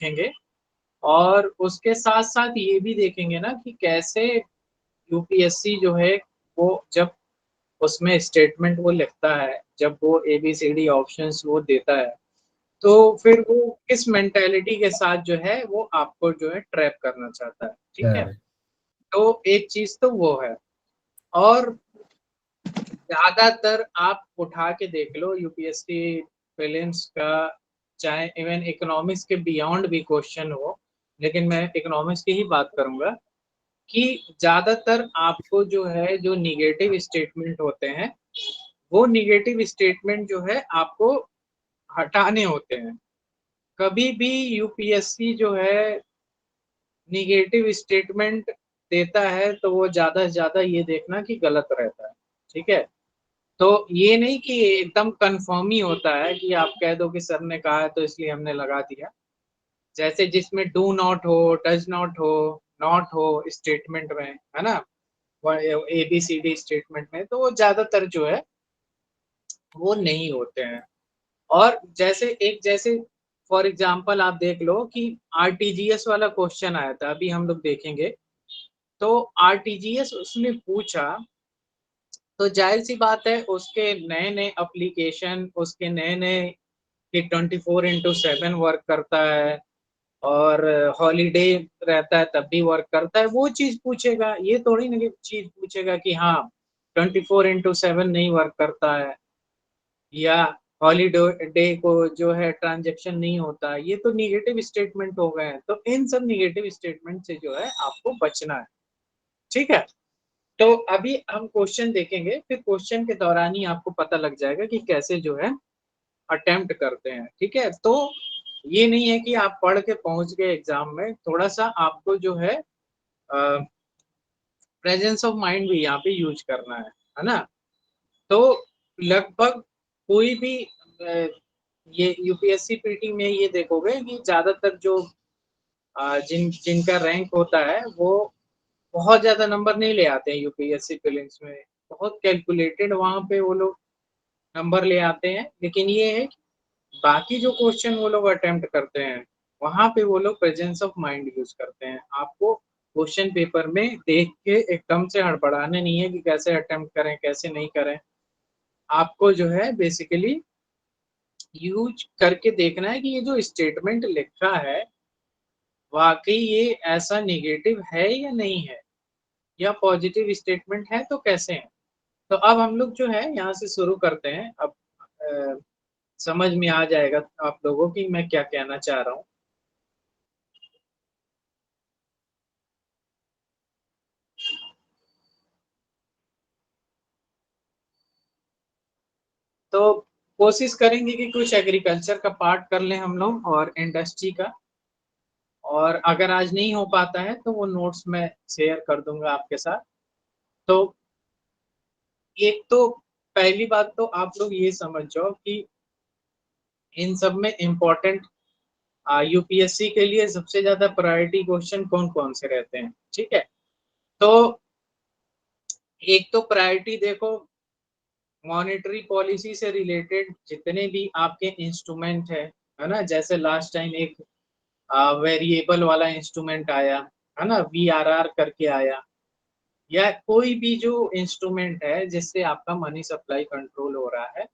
देखेंगे और उसके साथ-साथ ये भी देखेंगे ना कि कैसे यूपीएससी जो है वो जब उसमें स्टेटमेंट वो लिखता है, जब वो एबीसीडी ऑप्शंस वो देता है, तो फिर वो किस मेंटालिटी के साथ जो है वो आपको जो है ट्रैप करना चाहता है, ठीक है? करेक्ट। तो एक चीज़ तो वो है और ज़्यादातर आप उठा के देख लो यूपीएससी प्रीलिम्स का चाहे इवन इकोनॉमिक्स के बियॉन्ड भी क्वेश्चन हो, लेकिन मैं इकोनॉमिक्स की ही बात करूँगा कि ज़्यादातर आपको जो है जो नेगेटिव स्टेटमेंट होते हैं, वो नेगेटिव स्टेटमेंट जो है आपको हटाने होते हैं। कभी भी यूपीएससी जो है नेगेटिव स्टेटमेंट देता है तो वो ज़्यादा से ज़्यादा ये देखना कि गलत रहता है, ठीक है? तो ये नहीं कि एकदम कन्फर्म ही होता है कि आप कह दो कि सर ने कहा है तो इसलिए हमने लगा दिया। जैसे जिसमें डू नॉट हो, डज़ नॉट हो स्टेटमेंट में, है ना? व एबीसीडी स्टेटमेंट में तो वो ज़्यादातर जो है वो नहीं होते हैं। और जैसे फॉर एग्ज़ाम्पल आप देख लो कि आरटीजीएस वाला क्वेश्चन आया था, अभी हम लोग देखेंगे। तो आरटीजीएस उसने पूछा तो ज़ाहिर-सी बात है उसके नए-नए एप्लीकेशन, उसके नए-नए कि 24/7 वर्क करता है और हॉलिडे रहता है तब भी वर्क करता है, वो चीज़ पूछेगा। ये थोड़ी ना कि चीज़ पूछेगा कि हाँ, 24/7 नहीं वर्क करता है या हॉलिडे डे को जो है ट्रांज़ैक्शन नहीं होता है, ये तो नेगेटिव स्टेटमेंट हो गए हैं। तो इन सब नेगेटिव स्टेटमेंट से जो है आपको बचना है, ठीक है? तो अभी हम क्वेश्चन देखेंगे, फिर क्वेश्चन के दौरान ही आपको पता लग जाएगा कि कैसे जो है अटेम्प्ट करते हैं, ठीक है? तो ये नहीं है कि आप पढ़ के पहुँच गए एग्ज़ाम में, थोड़ा-सा आपको जो है प्रेजेंस ऑफ माइंड भी यहाँ पे यूज़ करना है ना? तो लगभग कोई भी ये यूपीएससी पीटी में ये देखोगे कि ज़्यादातर जो जिनका रैंक होता है, वो बहुत ज़्यादा नंबर नहीं ले आते हैं यूपीएससी प्रीलिम्स में। बहुत कैलकुलेटेड वहाँ पे वो लोग नंबर ले आते हैं, लेकिन ये है बाकी जो क्वेश्चन वो लोग अटेम्प्ट करते हैं, वहाँ पे वो लोग प्रेजेंस ऑफ माइंड यूज़ करते हैं। आपको क्वेश्चन पेपर में देख के एकदम से हड़बड़ाना नहीं है कि कैसे अटेम्प्ट करें, कैसे नहीं करें। आपको जो है बेसिकली यूज़ करके देखना है कि ये जो स्टेटमेंट लिखा है, वाक़ई ये ऐसा नेगेटिव है या नहीं है? या पॉजिटिव स्टेटमेंट है तो कैसे है? तो अब हम लोग जो है यहाँ से शुरू करते हैं। अब अ, समझ में आ जाएगा आप लोगों की मैं क्या कहना चाह रहा हूँ। तो कोशिश करेंगे कि कुछ एग्रीकल्चर का पार्ट कर लें हम लोग और इंडस्ट्री का और अगर आज नहीं हो पाता है तो वो नोट्स मैं शेयर कर दूँगा आपके साथ। तो एक तो पहली बात तो आप लोग ये समझ जाओ कि इन सब में इम्पोर्टेंट यूपीएससी के लिए सबसे ज़्यादा प्रायोरिटी क्वेश्चन कौन-कौन से रहते हैं, ठीक है? तो एक तो प्रायोरिटी देखो मॉनेटरी पॉलिसी से रिलेटेड जितने भी आपके इंस्ट्रूमेंट है ना? जैसे लास्ट टाइम एक वेरिएबल वाला इंस्ट्रूमेंट आया, है ना? वीआरआर करके आया या कोई भी जो इंस्ट्रूमेंट है जिससे आपका मनी सप्लाई कंट्रोल हो रहा है,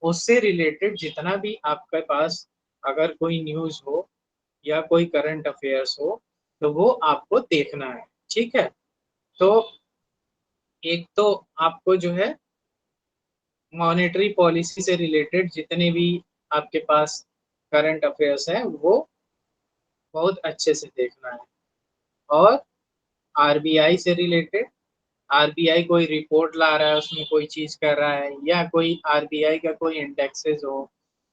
उससे रिलेटेड जितना भी आपके पास अगर कोई न्यूज़ हो या कोई करंट अफेयर्स हो, तो वो आपको देखना है, ठीक है? तो एक तो आपको जो है मॉनेटरी पॉलिसी से रिलेटेड जितने भी आपके पास करंट अफेयर्स हैं, वो बहुत अच्छे से देखना है और आरबीआई से रिलेटेड आरबीआई कोई रिपोर्ट ला रहा है, उसमें कोई चीज़ कर रहा है या कोई आरबीआई का कोई इंडेक्सेस हो,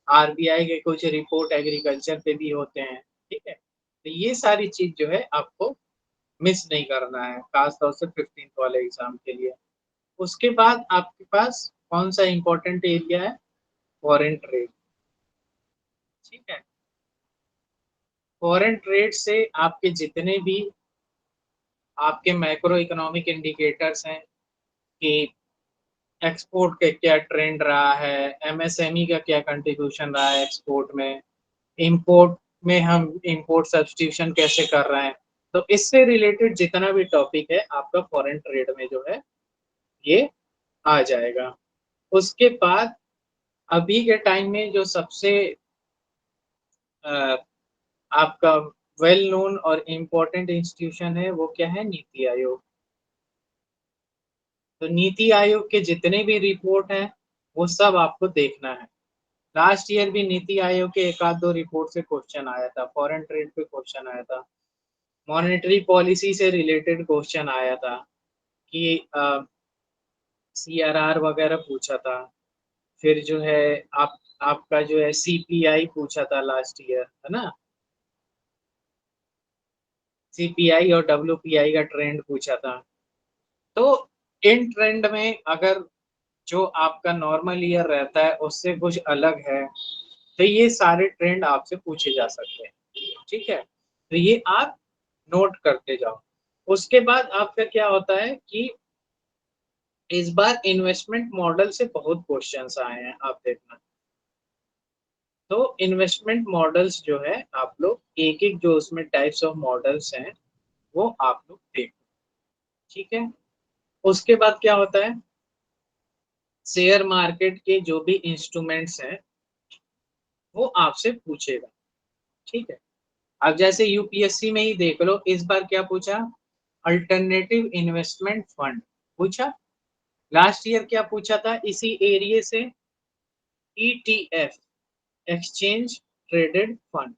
आरबीआई के कुछ रिपोर्ट एग्रीकल्चर पे भी होते हैं, ठीक है? तो ये सारी चीज़ जो है आपको मिस नहीं करना है, ख़ास तौर से 15th वाले एग्ज़ाम के लिए। उसके बाद आपके पास कौन-सा इम्पोर्टेंट एरिया है? फॉरेन ट्रेड, ठीक है? फॉरेन ट्रेड से आपके जितने भी आपके मैक्रो इकोनॉमिक इंडिकेटर्स हैं कि एक्सपोर्ट का क्या ट्रेंड रहा है, एमएसएमई का क्या कंट्रीब्यूशन रहा है एक्सपोर्ट में, इम्पोर्ट में हम इंपोर्ट सब्स्टिट्यूशन कैसे कर रहे हैं। तो इससे रिलेटेड जितना भी टॉपिक है आपका फॉरेन ट्रेड में जो है ये आ जाएगा। उसके बाद अभी के टाइम में जो सबसे अ, आपका वेल नोन और इम्पोर्टेंट इंस्टीट्यूशन है वो क्या है, नीति आयोग। तो नीति आयोग के जितने भी रिपोर्ट हैं वो सब आपको देखना है। लास्ट ईयर भी नीति आयोग के एक आध दो रिपोर्ट से क्वेश्चन आया था, फॉरेन ट्रेड पे क्वेश्चन आया था, मॉनेटरी पॉलिसी से रिलेटेड क्वेश्चन आया था कि सीआरआर वगैरह पूछा था। फिर जो है आपका जो है सीपीआई पूछा था लास्ट ईयर, है ना। सीपीआई और डब्ल्यूपीआई का ट्रेंड पूछा था। तो इन ट्रेंड में अगर जो आपका नॉर्मल ईयर रहता है उससे कुछ अलग है तो ये सारे ट्रेंड आपसे पूछे जा सकते हैं, ठीक है। तो ये आप नोट करते जाओ। उसके बाद आपका क्या होता है कि इस बार इन्वेस्टमेंट मॉडल से बहुत क्वेश्चंस आए हैं, आप देखना। तो इन्वेस्टमेंट मॉडल्स जो है आप लोग एक एक जो उसमें टाइप्स ऑफ मॉडल्स हैं वो आप लोग देखो, ठीक है। उसके बाद क्या होता है, शेयर मार्केट के जो भी इंस्ट्रूमेंट्स हैं वो आपसे पूछेगा, ठीक है। अब जैसे यूपीएससी में ही देख लो, इस बार क्या पूछा, अल्टरनेटिव इन्वेस्टमेंट फंड पूछा। लास्ट ईयर क्या पूछा था इसी एरिया से, ईटीएफ, एक्सचेंज ट्रेडेड फंड।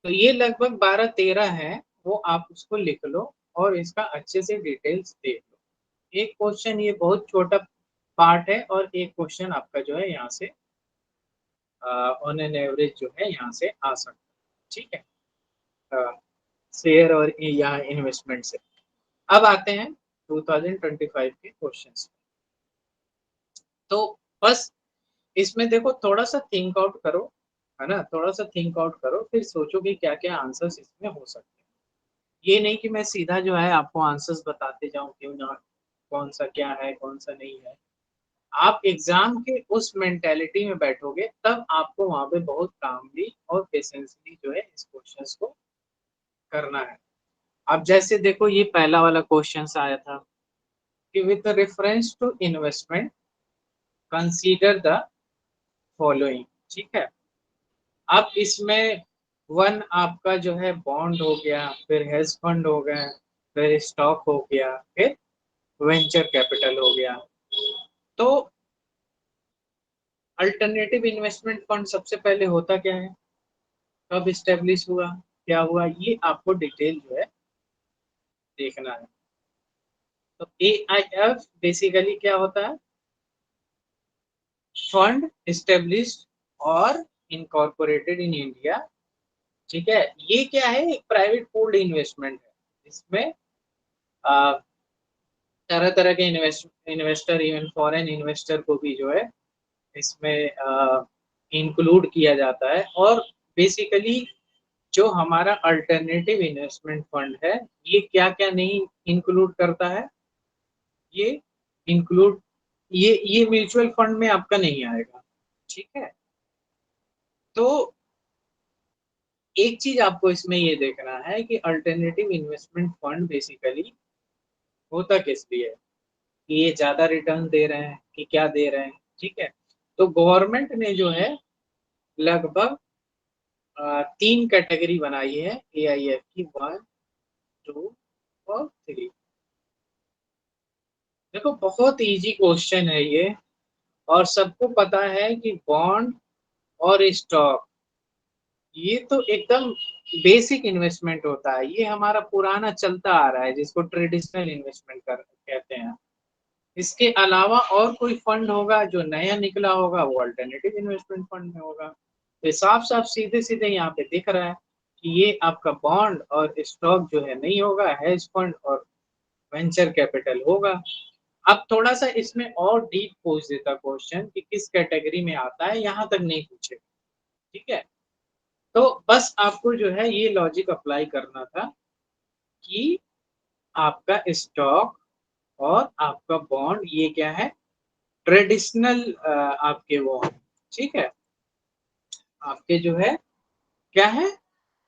तो ये लगभग 12-13 है, वो आप उसको लिख लो और इसका अच्छे से डिटेल्स देख लो। एक क्वेश्चन ये बहुत छोटा पार्ट है और एक क्वेश्चन आपका जो है यहाँ से ऑन एन एवरेज जो है यहाँ से आ सकता है, ठीक है। शेयर और यहाँ इन्वेस्टमेंट से। अब आते हैं 2025 के क्वेश्चंस। तो बस इसमें देखो थोड़ा सा थिंक आउट करो, है ना, थोड़ा सा थिंक आउट करो, फिर सोचो कि क्या क्या आंसर्स इसमें हो सकते हैं। ये नहीं कि मैं सीधा जो है आपको आंसर्स बताते जाऊं, क्यों ना, कौन सा क्या है कौन सा नहीं है। आप एग्जाम के उस मेंटेलिटी में बैठोगे तब आपको वहां पे बहुत कामली और पेशेंसली जो है इस क्वेश्चंस को करना है। अब जैसे देखो ये पहला वाला क्वेश्चन आया था कि with reference to investment consider the following, ठीक है। अब इसमें वन आपका जो है बॉन्ड हो गया, फिर हेज फंड हो गया, फिर स्टॉक हो गया, फिर वेंचर कैपिटल हो गया। तो अल्टरनेटिव इन्वेस्टमेंट फंड सबसे पहले होता क्या है, कब इस्टेब्लिश हुआ, क्या हुआ, ये आपको डिटेल जो है देखना है। तो एआईएफ बेसिकली क्या होता है, फंड इस्टेब्लिश्ड और इनकॉर्पोरेटेड इन इंडिया, ठीक है। ये क्या है, एक प्राइवेट पूल्ड इन्वेस्टमेंट है। इसमें तरह तरह के इन्वेस्टर, इवन फॉरेन इन्वेस्टर को भी जो है इसमें इंक्लूड किया जाता है। और बेसिकली जो हमारा अल्टरनेटिव इन्वेस्टमेंट फंड है ये क्या क्या नहीं इंक्लूड करता है, ये इंक्लूड, ये म्यूचुअल फंड में आपका नहीं आएगा, ठीक है। तो एक चीज आपको इसमें ये देखना है कि अल्टरनेटिव इन्वेस्टमेंट फंड बेसिकली होता किस लिए है, कि ये ज्यादा रिटर्न दे रहे हैं कि क्या दे रहे हैं, ठीक है। तो गवर्नमेंट ने जो है लगभग 3 कैटेगरी बनाई है एआईएफ की, 1, 2 और 3। देखो बहुत इजी क्वेश्चन है ये, और सबको पता है कि बॉन्ड और स्टॉक ये तो एकदम बेसिक इन्वेस्टमेंट होता है, ये हमारा पुराना चलता आ रहा है जिसको ट्रेडिशनल इन्वेस्टमेंट कर कहते हैं। इसके अलावा और कोई फंड होगा जो नया निकला होगा वो अल्टरनेटिव इन्वेस्टमेंट फंड में होगा। तो साफ साफ सीधे सीधे यहाँ पे दिख रहा है कि ये आपका बॉन्ड और स्टॉक जो है नहीं होगा, हेज फंड और वेंचर कैपिटल होगा। अब थोड़ा सा इसमें और डीप पूछ देता क्वेश्चन कि किस कैटेगरी में आता है, यहाँ तक नहीं पूछेगा, ठीक है। तो बस आपको जो है ये लॉजिक अप्लाई करना था कि आपका स्टॉक और आपका बॉन्ड ये क्या है, ट्रेडिशनल आपके वो हैं, ठीक है, आपके जो है क्या है,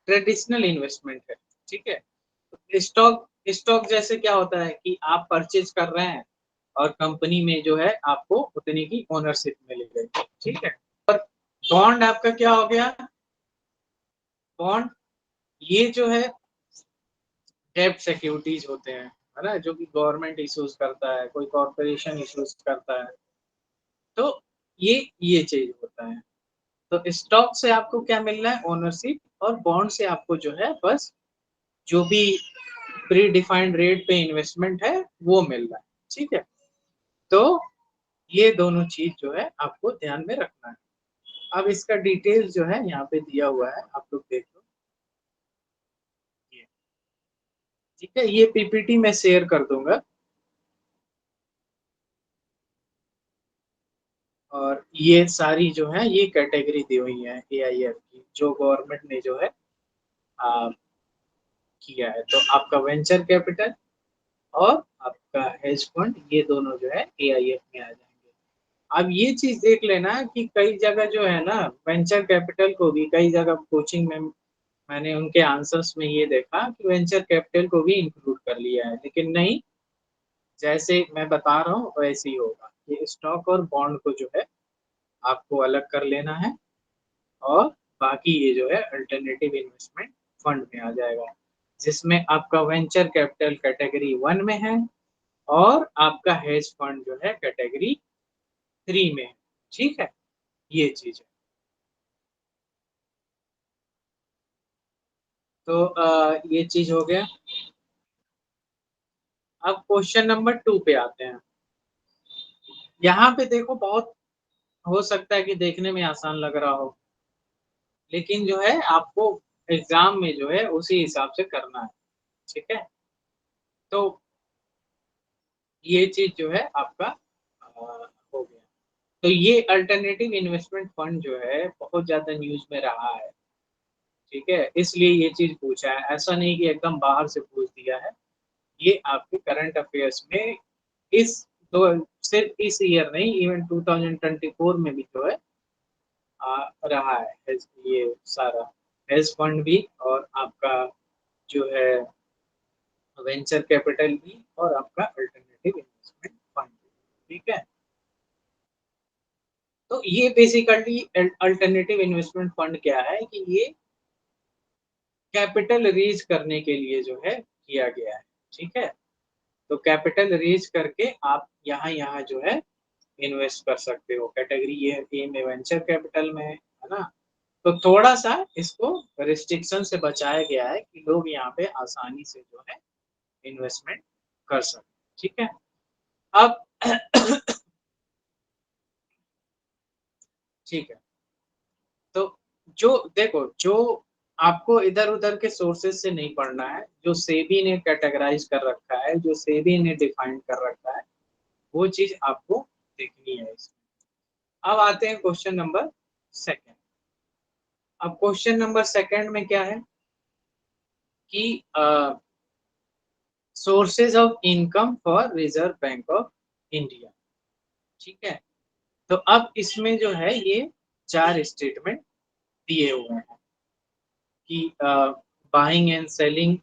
ट्रेडिशनल इन्वेस्टमेंट है, ठीक है। स्टॉक स्टॉक जैसे क्या होता है कि आप परचेज कर रहे हैं और कंपनी में जो है आपको उतने की ओनरशिप मिल गई, ठीक है। और बॉन्ड आपका क्या हो गया, बॉन्ड ये जो है डेब्ट सिक्योरिटीज होते हैं, है ना, जो कि गवर्नमेंट इश्यूज करता है, कोई कॉर्पोरेशन इश्यूज करता है, तो ये चीज होता है। तो स्टॉक से आपको क्या मिल रहा है, ओनरशिप, और बॉन्ड से आपको जो है बस जो भी प्री डिफाइंड रेट पे इन्वेस्टमेंट है वो मिल रहा है, ठीक है। तो ये दोनों चीज जो है आपको ध्यान में रखना है। अब इसका डिटेल्स जो है यहाँ पे दिया हुआ है, आप लोग देख लो, ये ठीक है, ये पीपीटी में शेयर कर दूंगा। और ये सारी जो है ये कैटेगरी दी हुई है एआईएफ की, जो गवर्नमेंट ने जो है आ, किया है। तो आपका वेंचर कैपिटल और आपका हेज फंड, ये दोनों जो है एआईएफ में आ जाएंगे। अब ये चीज देख लेना कि कई जगह जो है ना, वेंचर कैपिटल को भी कई जगह कोचिंग में मैंने उनके आंसर्स में ये देखा कि वेंचर कैपिटल को भी इंक्लूड कर लिया है, लेकिन नहीं, जैसे मैं बता रहा हूँ वैसे ही होगा। ये स्टॉक और बॉन्ड को जो है आपको अलग कर लेना है, और बाकी ये जो है अल्टरनेटिव इन्वेस्टमेंट फंड में आ जाएगा, जिसमें आपका वेंचर कैपिटल कैटेगरी 1 में है और आपका हेज फंड जो है कैटेगरी 3 में है, ठीक है, ये चीज है। तो ये चीज हो गया। अब क्वेश्चन नंबर 2 पे आते हैं। यहाँ पे देखो, बहुत हो सकता है कि देखने में आसान लग रहा हो, लेकिन जो है आपको एग्जाम में जो है उसी हिसाब से करना है, ठीक है। तो ये चीज जो है आपका हो गया। तो ये अल्टरनेटिव इन्वेस्टमेंट फंड जो है बहुत ज्यादा न्यूज में रहा है, ठीक है, इसलिए ये चीज पूछा है, ऐसा नहीं कि एकदम बाहर से पूछ दिया है। ये आपके करंट अफेयर्स में इस दो सिर्फ इस ईयर नहीं, इवन 2024 में भी जो है रहा है ये सारा, हेज फंड भी और आपका जो है वेंचर कैपिटल भी और आपका अल्टरनेटिव इन्वेस्टमेंट फंड भी, ठीक है। तो ये बेसिकली अल्टरनेटिव इन्वेस्टमेंट फंड क्या है कि ये कैपिटल रेज करने के लिए जो है किया गया है, ठीक है। तो कैपिटल रेज करके आप यहाँ यहाँ जो है इन्वेस्ट कर सकते हो। कैटेगरी ये ए में वेंचर कैपिटल में है ना। तो थोड़ा सा इसको रिस्ट्रिक्शन से बचाया गया है कि लोग यहाँ पे आसानी से जो है इन्वेस्टमेंट कर सकते, ठीक है। अब ठीक है, तो जो देखो, जो आपको इधर उधर के सोर्सेज से नहीं पढ़ना है, जो सेबी ने कैटेगराइज कर रखा है, जो सेबी ने डिफाइन कर रखा है, वो चीज आपको देखनी है इसमें। अब आते हैं क्वेश्चन नंबर सेकंड। अब क्वेश्चन नंबर सेकंड में क्या है कि sources of income for reserve bank of India, ठीक है। तो अब इसमें जो है ये 4 स्टेटमेंट दिए हुए हैं कि buying and selling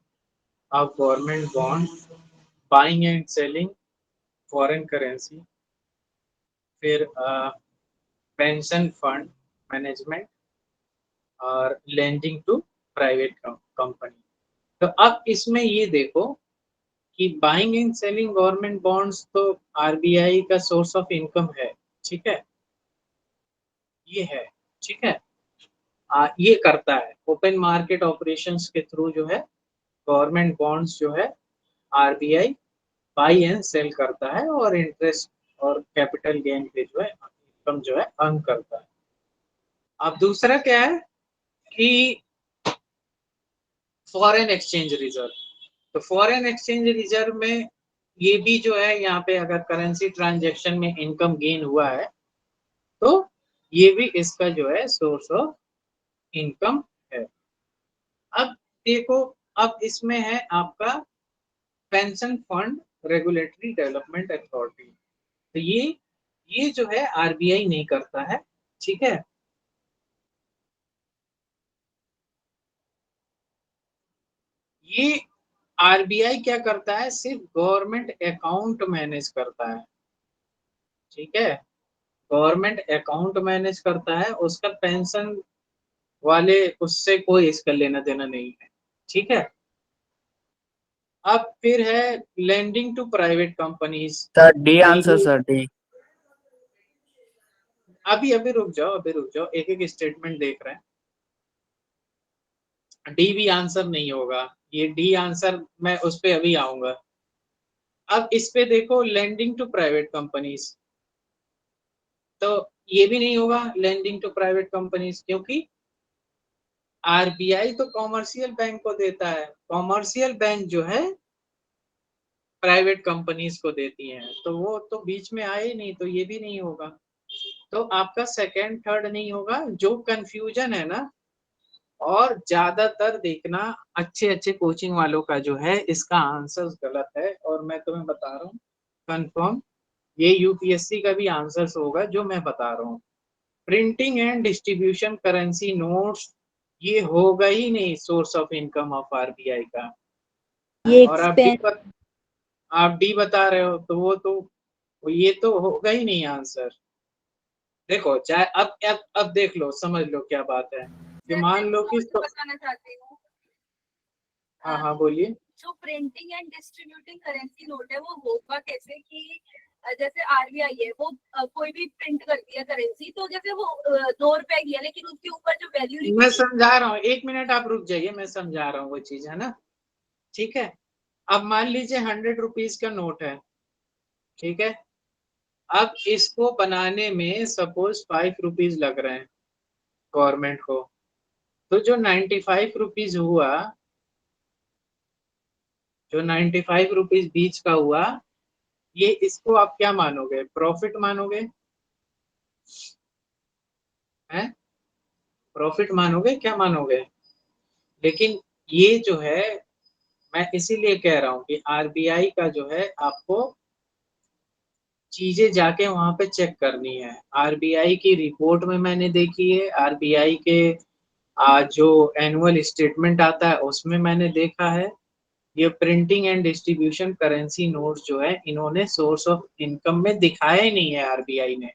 of government bond, buying and selling foreign currency, फिर पेंशन फंड मैनेजमेंट और लेंडिंग टू प्राइवेट कंपनी। तो अब इसमें ये देखो कि buying and selling government bonds तो आरबीआई का सोर्स ऑफ इनकम है, ठीक है, ये है, ठीक है। ये करता है ओपन मार्केट ऑपरेशंस के थ्रू जो है गवर्नमेंट बॉन्ड्स जो है आरबीआई बाई एंड सेल करता है, और इंटरेस्ट और कैपिटल गेन पे जो है इनकम जो है अर्न करता है। अब दूसरा क्या है कि फॉरेन एक्सचेंज रिजर्व। तो फॉरेन एक्सचेंज रिजर्व में ये भी जो है यहाँ पे अगर करेंसी ट्रांजैक्शन में इनकम गेन हुआ है तो ये भी इसका जो है सोर्स ऑफ इनकम है। अब देखो, अब इसमें है आपका pension fund regulatory development authority. तो ये जो है आरबीआई नहीं करता है, ठीक है। ये आरबीआई क्या करता है, सिर्फ गवर्नमेंट अकाउंट मैनेज करता है, ठीक है, गवर्नमेंट अकाउंट मैनेज करता है, उसका पेंशन वाले उससे कोई इसका लेना देना नहीं है, ठीक है। अब फिर है lending to private companies. Sir D तो आंसर, ये सर डी। अभी अभी रुक जाओ, अभी रुक जाओ, एक एक स्टेटमेंट देख रहे हैं। डी भी आंसर नहीं होगा, ये डी आंसर मैं उस पे अभी आऊंगा। अब इस पे देखो, लेंडिंग टू प्राइवेट कंपनीज, तो ये भी नहीं होगा लेंडिंग टू प्राइवेट कंपनीज, क्योंकि आरबीआई तो कॉमर्शियल बैंक को देता है, कॉमर्शियल बैंक जो है प्राइवेट कंपनीज को देती हैं, तो वो तो बीच में आए ही नहीं, तो ये भी नहीं होगा। तो आपका सेकंड थर्ड नहीं होगा। जो कंफ्यूजन है ना, और ज्यादातर देखना अच्छे अच्छे कोचिंग वालों का जो है इसका आंसर गलत है, और मैं तुम्हें बता रहा हूँ कंफर्म, ये यूपीएससी का भी आंसर होगा जो मैं बता रहा हूँ। Printing and distribution currency notes, ये होगा ही नहीं source of income of RBI का। ये और आप डी बता रहे हो, तो वो तो ये तो होगा ही नहीं आंसर। देखो चाहे अब देख लो, समझ लो क्या बात है कि मान लो कि तो, बताना चाहती हूँ। हाँ हाँ बोलिए। जो printing and distributing currency note है वो होगा कैसे कि जैसे आरबीआई है वो कोई भी प्रिंट करती है करेंसी, तो जैसे वो 2 रुपए की है लेकिन उसके ऊपर जो वैल्यू मैं समझा रहा हूँ, 1 मिनट आप रुक जाइए, मैं समझा रहा हूँ वो चीज, है ना, ठीक है। अब मान लीजिए 100 रुपीज का नोट है, ठीक है। अब इसको बनाने में सपोज 5 रुपीज लग रहे हैं गवर्नमेंट को, तो जो 95 रुपीज हुआ, जो 95 रुपीज बीच का हुआ, ये इसको आप क्या मानोगे, प्रॉफिट मानोगे, हैं, प्रॉफिट मानोगे, क्या मानोगे। लेकिन ये जो है, मैं इसीलिए कह रहा हूँ कि आरबीआई का जो है आपको चीजें जाके वहां पे चेक करनी है। आरबीआई की रिपोर्ट में मैंने देखी है, आरबीआई के जो एनुअल स्टेटमेंट आता है उसमें मैंने देखा है, ये printing and distribution currency notes जो है इन्होंने सोर्स ऑफ इनकम में दिखाया ही नहीं है आरबीआई ने,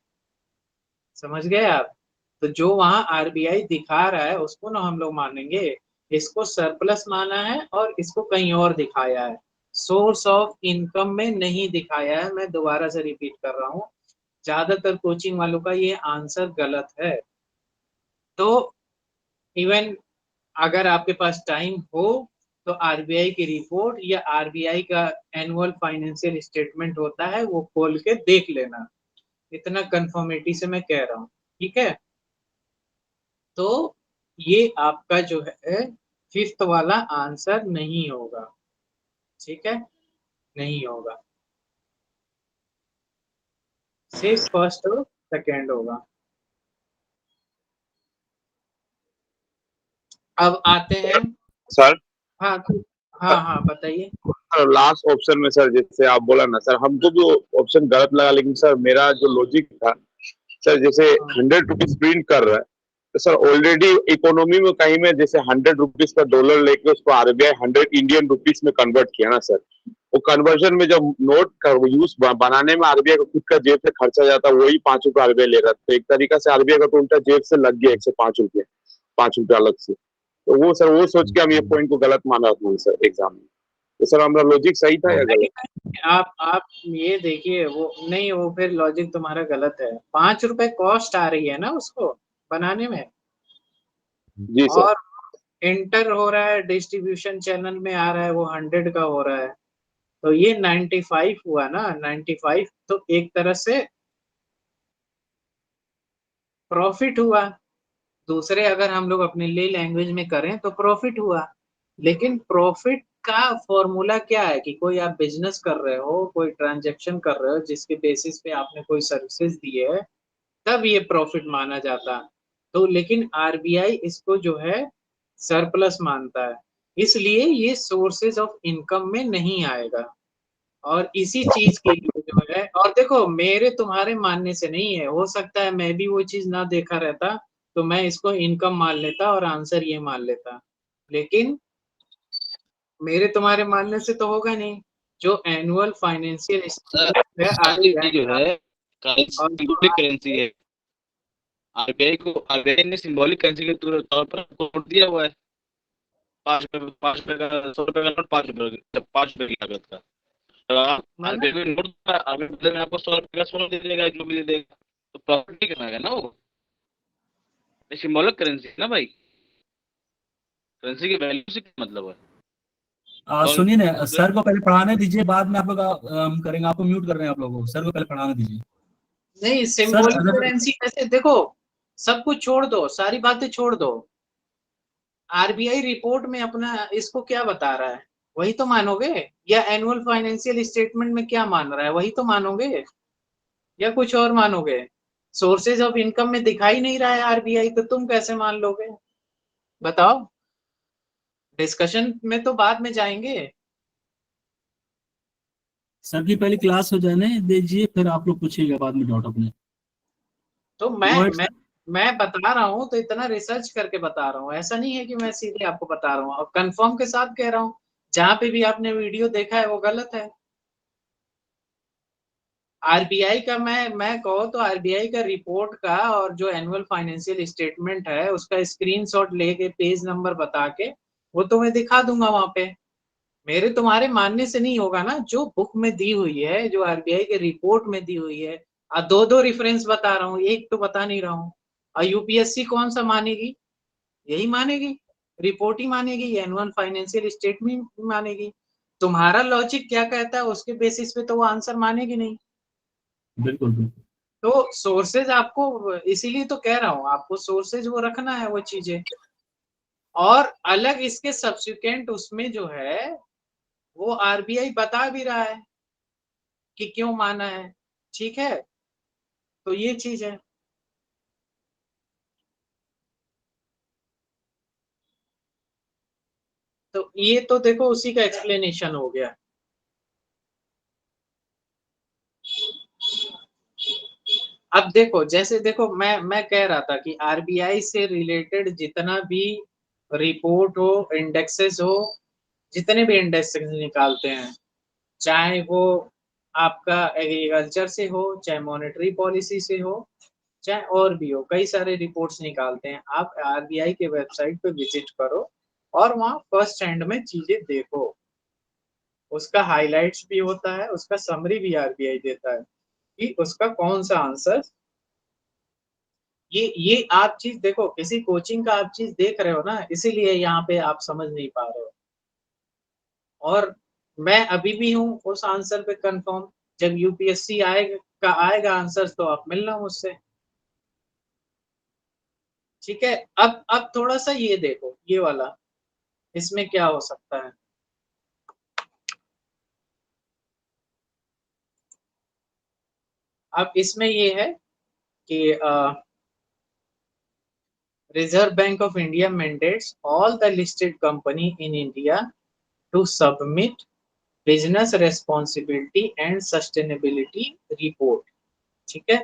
समझ गए आप। तो जो वहां आरबीआई दिखा रहा है उसको ना हम लोग मानेंगे, इसको सरप्लस माना है और इसको कहीं और दिखाया है, सोर्स ऑफ इनकम में नहीं दिखाया है। मैं दोबारा से रिपीट कर रहा हूँ, ज्यादातर कोचिंग वालों का ये आंसर गलत है। तो इवन अगर आपके पास टाइम हो तो आरबीआई की रिपोर्ट या आरबीआई का एनुअल फाइनेंशियल स्टेटमेंट होता है वो खोल के देख लेना, इतना कंफर्मिटी से मैं कह रहा हूँ, ठीक है। तो ये आपका जो है फिफ्थ वाला आंसर नहीं होगा, ठीक है, नहीं होगा, सिर्फ फर्स्ट और सेकेंड होगा। अब आते हैं, सर हाँ हाँ हाँ बताइए। लास्ट ऑप्शन में सर, जैसे आप बोला ना सर, हमको भी ऑप्शन गलत लगा, लेकिन सर मेरा जो लॉजिक था सर, जैसे हाँ 100 रुपीज प्रिंट कर रहा है, तो सर ऑलरेडी इकोनॉमी में कहीं में जैसे 100 रुपीज का डॉलर लेके उसको आरबीआई 100 इंडियन रुपीज में कन्वर्ट किया ना सर, वो कन्वर्जन में जब नोट का यूज बनाने में आरबीआई का खुद का जेब से खर्चा जाता है, वही 5 रुपए आरबीआई ले रहा था, तो एक तरीका से आरबीआई का तो उल्टा जेब से लग गया 105 रुपये, 5 रुपये अलग से। तो वो सर वो सोच के हम ये पॉइंट को गलत मान रहा था सर एग्जाम में। तो सर हमारा लॉजिक सही था या गलत? आप ये देखिए, वो नहीं, वो फिर लॉजिक तुम्हारा गलत है। 5 रुपए कॉस्ट आ रही है ना उसको बनाने में, जी सर। और इंटर हो रहा है डिस्ट्रीब्यूशन चैनल में आ रहा है वो 100 का हो रहा है, तो ये 95 हुआ ना, 95 तो एक तरह से प्रॉफिट हुआ। दूसरे अगर हम लोग अपने लिए लैंग्वेज में करें तो प्रॉफिट हुआ। लेकिन प्रॉफिट का फॉर्मूला क्या है कि कोई आप बिजनेस कर रहे हो, कोई ट्रांजैक्शन कर रहे हो जिसके बेसिस पे आपने कोई सर्विसेज दी है, तब ये प्रॉफिट माना जाता। तो लेकिन आरबीआई इसको जो है सरप्लस मानता है, इसलिए ये सोर्सेज ऑफ इनकम में नहीं आएगा। और इसी चीज के लिए जो है, और देखो मेरे तुम्हारे मानने से नहीं है, हो सकता है मैं भी वो चीज ना देखा रहता तो मैं इसको इनकम मान लेता और आंसर ये मान लेता, लेकिन मेरे तुम्हारे मानने से तो होगा नहीं। जो एनुअल फाइनेंशियल सर स्टेटमेंट है सर ये आरबीआई जो का, है और जो सिंबॉलिक करेंसी है। आरबीआई ने सिंबॉलिक करेंसी के तौर पर कोड दिया हुआ है। 5 रुपए का 100 रुपए का नोट, 5 रुपए की लागत का। तो मतलब आरबीआई में नोट, आरबीआई बदले में आपको 100 रुपए का सोना दे देगा, जो भी दे देगा, तो प्रॉफिट नहीं कमाएगा ना वो। सिंबॉलिक करेंसी है ना भाई, करेंसी की वैल्यू से क्या मतलब है। और सुनिए ना, सर को पहले पढ़ाने दीजिए, बाद में आप लोग हम करेंगे। आपको म्यूट कर रहे हैं आप लोगों को, सर को पहले पढ़ाने दीजिए। नहीं, सर सिंबॉलिक करेंसी कैसे, देखो सब कुछ छोड़ दो, सारी बातें छोड़ दो। आरबीआई रिपोर्ट में अपना इसको क्या बता रहा है वही तो मानोगे, या एनुअल फाइनेंशियल स्टेटमेंट में क्या मान रहा है वही तो मानोगे, या कुछ और मानोगे। सोर्सेज ऑफ इनकम में दिखाई नहीं रहा है आरबीआई, तो तुम कैसे मान लोगे, बताओ। डिस्कशन में तो बाद में जाएंगे। सर की पहले क्लास हो जाने दीजिए, फिर आप लोग पूछिएगा बाद में डाउट अपने। तो Go ahead, मैं बता रहा हूँ तो इतना रिसर्च करके बता रहा हूँ, ऐसा नहीं है कि मैं सीधे आपको बता रहा हूँ और कंफर्म के साथ कह रहा हूँ। जहां पे भी आपने वीडियो देखा है वो गलत है। आरबीआई का मैं कहूँ तो आरबीआई का रिपोर्ट का और जो एनुअल फाइनेंशियल स्टेटमेंट है उसका स्क्रीनशॉट लेके पेज नंबर बता के वो तो मैं दिखा दूंगा वहां पे। मेरे तुम्हारे मानने से नहीं होगा ना, जो बुक में दी हुई है, जो आरबीआई के रिपोर्ट में दी हुई है। दो दो रेफरेंस बता रहा हूँ, एक तो बता नहीं रहा हूँ। और यूपीएससी कौन सा मानेगी, यही मानेगी, रिपोर्ट ही मानेगी, एनुअल फाइनेंशियल स्टेटमेंट मानेगी। तुम्हारा लॉजिक क्या कहता है उसके बेसिस पे तो वो आंसर मानेगी नहीं। बिल्कुल बिल्कुल। तो सोर्सेज आपको, इसीलिए तो कह रहा हूँ आपको सोर्सेज वो रखना है वो चीजें। और अलग इसके सब्सिक्वेंट उसमें जो है वो आरबीआई बता भी रहा है कि क्यों माना है। ठीक है, तो ये चीज है। तो ये तो देखो उसी का एक्सप्लेनेशन हो गया। अब देखो, जैसे देखो मैं कह रहा था कि आरबीआई से रिलेटेड जितना भी रिपोर्ट हो, इंडेक्सेस हो, जितने भी इंडेक्सेस निकालते हैं, चाहे वो आपका एग्रीकल्चर से हो, चाहे मॉनेटरी पॉलिसी से हो, चाहे और भी हो, कई सारे रिपोर्ट्स निकालते हैं। आप आरबीआई के वेबसाइट पे विजिट करो और वहाँ फर्स्ट हैंड में चीजें देखो। उसका हाइलाइट्स भी होता है, उसका समरी भी आरबीआई देता है कि उसका कौन सा आंसर। ये आप चीज देखो, किसी कोचिंग का आप चीज देख रहे हो ना, इसीलिए यहाँ पे आप समझ नहीं पा रहे हो। और मैं अभी भी हूँ उस आंसर पे कंफर्म। जब यूपीएससी आएगा आंसर तो आप मिलना मुझसे। ठीक है, अब थोड़ा सा ये देखो, ये वाला इसमें क्या हो सकता है। अब इसमें ये है कि reserve bank of India mandates all the listed company in India to submit business responsibility and sustainability report। ठीक है,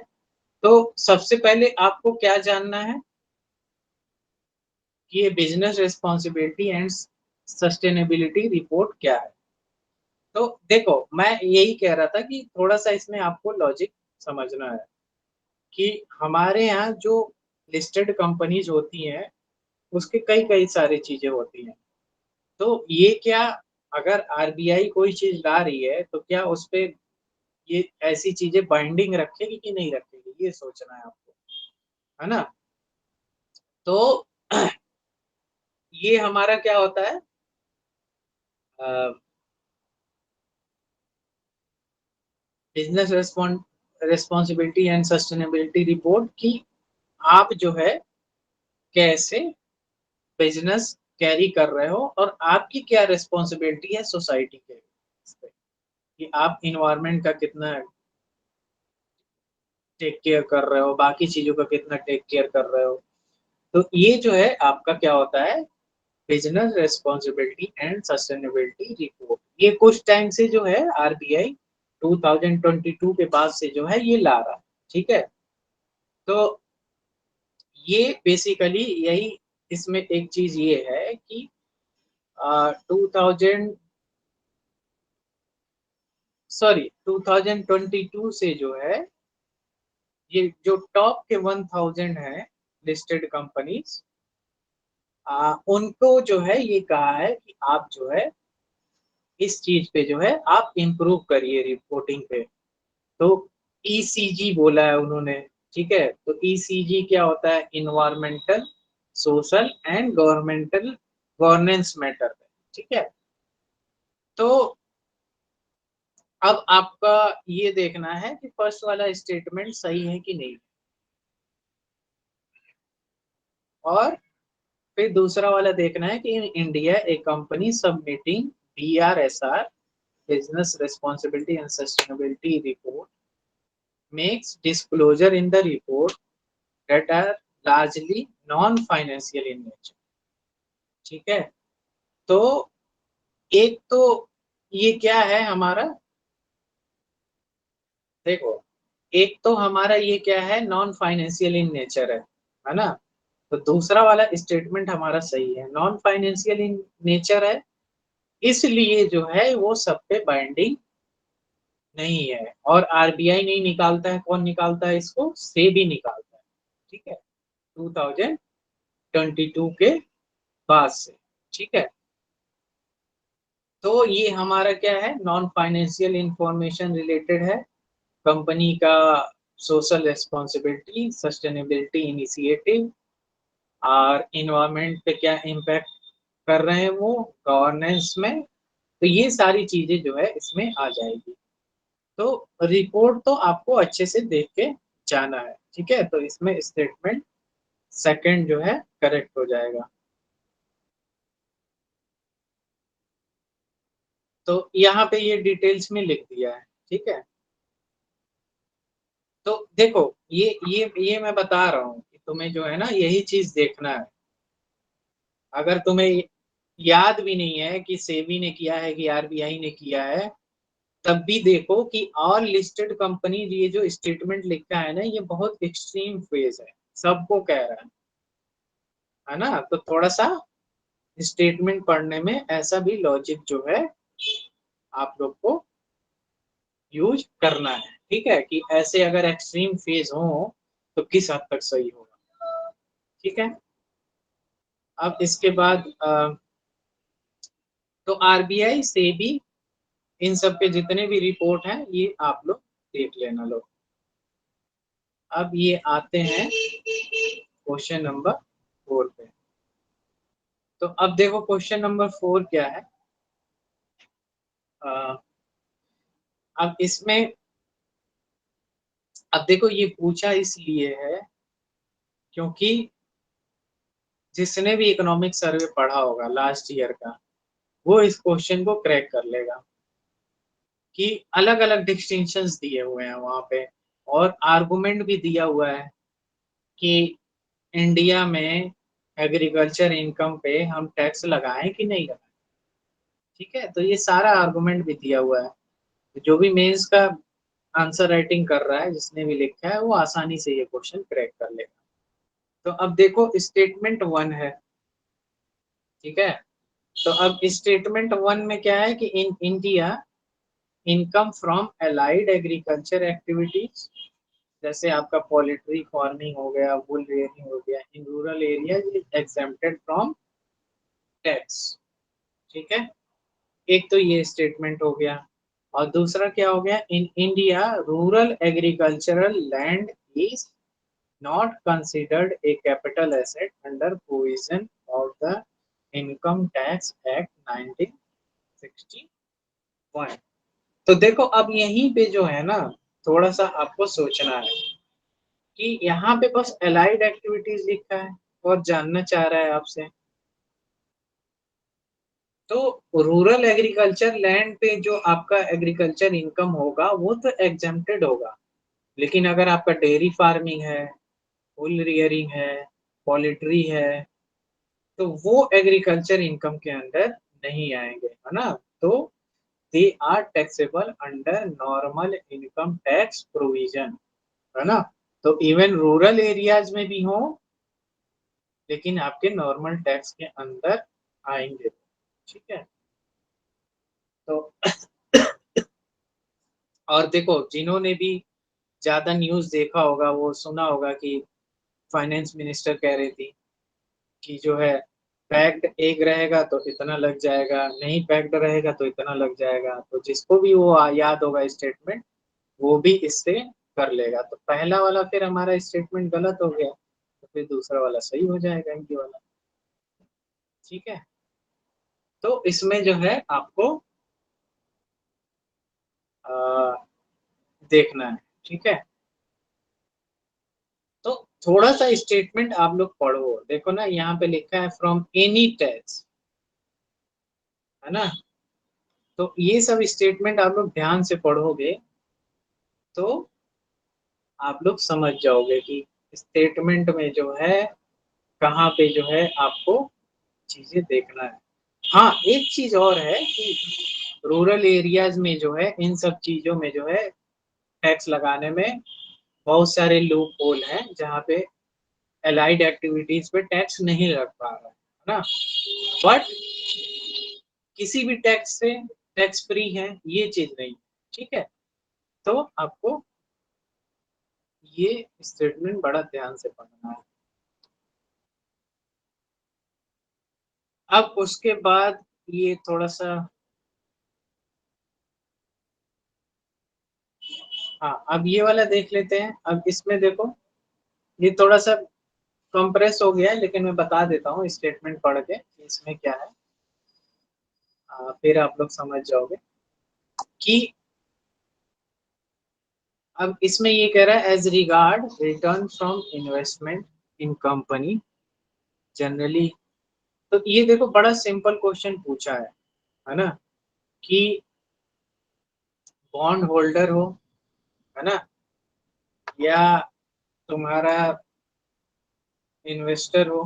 तो सबसे पहले आपको क्या जानना है कि ये business responsibility and sustainability report क्या है। तो देखो, मैं यही कह रहा था कि थोड़ा सा इसमें आपको लॉजिक समझना है कि हमारे यहाँ जो लिस्टेड कंपनीज होती हैं उसके कई कई सारी चीजें होती हैं। तो ये क्या, अगर आरबीआई कोई चीज ला रही है तो क्या उस पे ये ऐसी चीजें बाइंडिंग रखेगी कि नहीं रखेगी, ये सोचना है आपको, है ना। तो ये हमारा क्या होता है, business responsibility and sustainability report की आप जो है कैसे बिजनेस कैरी कर रहे हो और आपकी क्या रिस्पॉन्सिबिलिटी है सोसाइटी के इस पे, कि आप इन्वायरमेंट का कितना टेक केयर कर रहे हो, बाकी चीजों का कितना टेक केयर कर रहे हो। तो ये जो है आपका क्या होता है, business responsibility and sustainability report. ये कुछ टाइम से जो है आरबीआई 2022 के बाद से जो है ये ला रहा है। ठीक है, तो ये बेसिकली यही, इसमें एक चीज ये है कि 2022 से जो है, ये जो टॉप के 1000 है लिस्टेड कंपनीज, उनको जो है ये कहा है कि आप जो है इस चीज पे जो है आप इम्प्रूव करिए रिपोर्टिंग पे। तो ईसीजी बोला है उन्होंने, ठीक है। तो ईसीजी क्या होता है? Environmental, social and governance matter, ठीक है। तो अब आपका ये देखना है कि फर्स्ट वाला स्टेटमेंट सही है कि नहीं, और फिर दूसरा वाला देखना है कि in India A company submitting BRSR, business responsibility and sustainability report, makes disclosure in the report that are largely non-financial in nature, ठीक है। तो एक तो ये क्या है हमारा, देखो, एक तो हमारा ये क्या है, नॉन फाइनेंशियल इन नेचर है ना। तो दूसरा वाला स्टेटमेंट हमारा सही है, नॉन फाइनेंशियल इन नेचर है, इसलिए जो है वो सब पे बाइंडिंग नहीं है। और आरबीआई नहीं निकालता है, कौन निकालता है इसको? सेबी निकालता है, ठीक है, 2022 के बाद से, ठीक है। तो ये हमारा क्या है, नॉन फाइनेंशियल इंफॉर्मेशन रिलेटेड है, कंपनी का सोशल रेस्पॉन्सिबिलिटी, सस्टेनेबिलिटी इनिशिएटिव, और इन्वायरमेंट पे क्या इम्पैक्ट कर रहे हैं वो, गवर्नेंस में। तो ये सारी चीजें जो है इसमें आ जाएगी। तो रिपोर्ट तो आपको अच्छे से देख के जाना है, ठीक है। तो इसमें स्टेटमेंट सेकंड जो है करेक्ट हो जाएगा। तो यहाँ पे ये डिटेल्स में लिख दिया है, ठीक है। तो देखो, ये मैं बता रहा हूँ कि तुम्हें जो है ना यही चीज देखना है। अगर तुम्हें याद भी नहीं है कि सेबी ने किया है कि आरबीआई ने किया है, तब भी देखो कि ऑल लिस्टेड कंपनी, ये जो स्टेटमेंट लिखा है ना, ये बहुत एक्सट्रीम फेज है, सबको कह रहा है ना। तो थोड़ा सा स्टेटमेंट पढ़ने में ऐसा भी लॉजिक जो है आप लोग को यूज करना है, ठीक है, कि ऐसे अगर एक्सट्रीम फेज हो तो किस हद तक सही होगा, ठीक है। अब इसके बाद तो आरबीआई सेबी इन सब के जितने भी रिपोर्ट हैं ये आप लोग देख लेना लोग। अब ये आते हैं क्वेश्चन नंबर 4 पे। तो अब देखो क्वेश्चन नंबर 4 क्या है। अब इसमें, अब देखो ये पूछा इसलिए है क्योंकि जिसने भी इकोनॉमिक सर्वे पढ़ा होगा लास्ट ईयर का, वो इस क्वेश्चन को क्रैक कर लेगा कि अलग अलग डिस्टिंक्शंस दिए हुए हैं वहां पे, और आर्गुमेंट भी दिया हुआ है कि इंडिया में एग्रीकल्चर इनकम पे हम टैक्स लगाएं कि नहीं लगाएं, ठीक है। तो ये सारा आर्गुमेंट भी दिया हुआ है। तो जो भी मेंस का आंसर राइटिंग कर रहा है, जिसने भी लिखा है, वो आसानी से ये क्वेश्चन क्रैक कर लेगा। तो अब देखो स्टेटमेंट 1 है, ठीक है। तो अब स्टेटमेंट 1 में क्या है कि in India income from allied agriculture activities, जैसे आपका पोल्ट्री फार्मिंग हो गया, वुल रेयरिंग हो गया, in rural area is exempted from tax, ठीक है। एक तो ये स्टेटमेंट हो गया, और दूसरा क्या हो गया, in India rural agricultural land is not considered a capital asset under provision of the Income Tax Act 1961। तो देखो अब यहीं पे जो है ना, थोड़ा सा आपको सोचना है कि यहाँ पे बस अलाइड एक्टिविटीज लिखा है और जानना चाह रहा है आपसे। तो रूरल एग्रीकल्चर लैंड पे जो आपका एग्रीकल्चर इनकम होगा वो तो एग्जेम्प्टेड होगा, लेकिन अगर आपका डेयरी फार्मिंग है, वुल रियरिंग है, पोल्ट्री है, तो वो एग्रीकल्चर इनकम के अंदर नहीं आएंगे, है ना। तो they are taxable under normal income tax provision, है ना। तो इवन रूरल एरियाज में भी हो, लेकिन आपके नॉर्मल टैक्स के अंदर आएंगे, ठीक है। तो और देखो, जिन्होंने भी ज्यादा न्यूज देखा होगा वो सुना होगा कि फाइनेंस मिनिस्टर कह रही थी कि जो है पैक्ड एग रहेगा तो इतना लग जाएगा, नहीं पैक्ड रहेगा तो इतना लग जाएगा। तो जिसको भी वो याद होगा स्टेटमेंट, वो भी इससे कर लेगा। तो पहला वाला फिर हमारा स्टेटमेंट गलत हो गया, तो फिर दूसरा वाला सही हो जाएगा इनकी वाला। ठीक है। तो इसमें जो है आपको देखना है। ठीक है। तो थोड़ा सा स्टेटमेंट आप लोग पढ़ो। देखो ना, यहाँ पे लिखा है फ्रॉम एनी टैक्स, है ना। तो ये सब स्टेटमेंट आप लोग ध्यान से पढ़ोगे तो आप लोग समझ जाओगे कि स्टेटमेंट में जो है कहाँ पे जो है आपको चीजें देखना है। हाँ, एक चीज और है कि रूरल एरियाज में जो है इन सब चीजों में जो है टैक्स लगाने में बहुत सारे लूप होल हैं जहाँ पे एलाइड एक्टिविटीज पे टैक्स नहीं लग पा रहा है ना। बट किसी भी टैक्स से टैक्स फ्री है ये चीज नहीं। ठीक है। तो आपको ये स्टेटमेंट बड़ा ध्यान से पढ़ना है। अब उसके बाद ये थोड़ा सा, हाँ अब ये वाला देख लेते हैं। अब इसमें देखो, ये थोड़ा सा कंप्रेस हो गया है, लेकिन मैं बता देता हूँ स्टेटमेंट पढ़ के कि इसमें क्या है। फिर आप लोग समझ जाओगे कि अब इसमें ये कह रहा है as regard return from investment in company generally. तो ये देखो बड़ा सिंपल क्वेश्चन पूछा है ना, कि बॉन्ड होल्डर हो, है ना, या तुम्हारा इन्वेस्टर हो,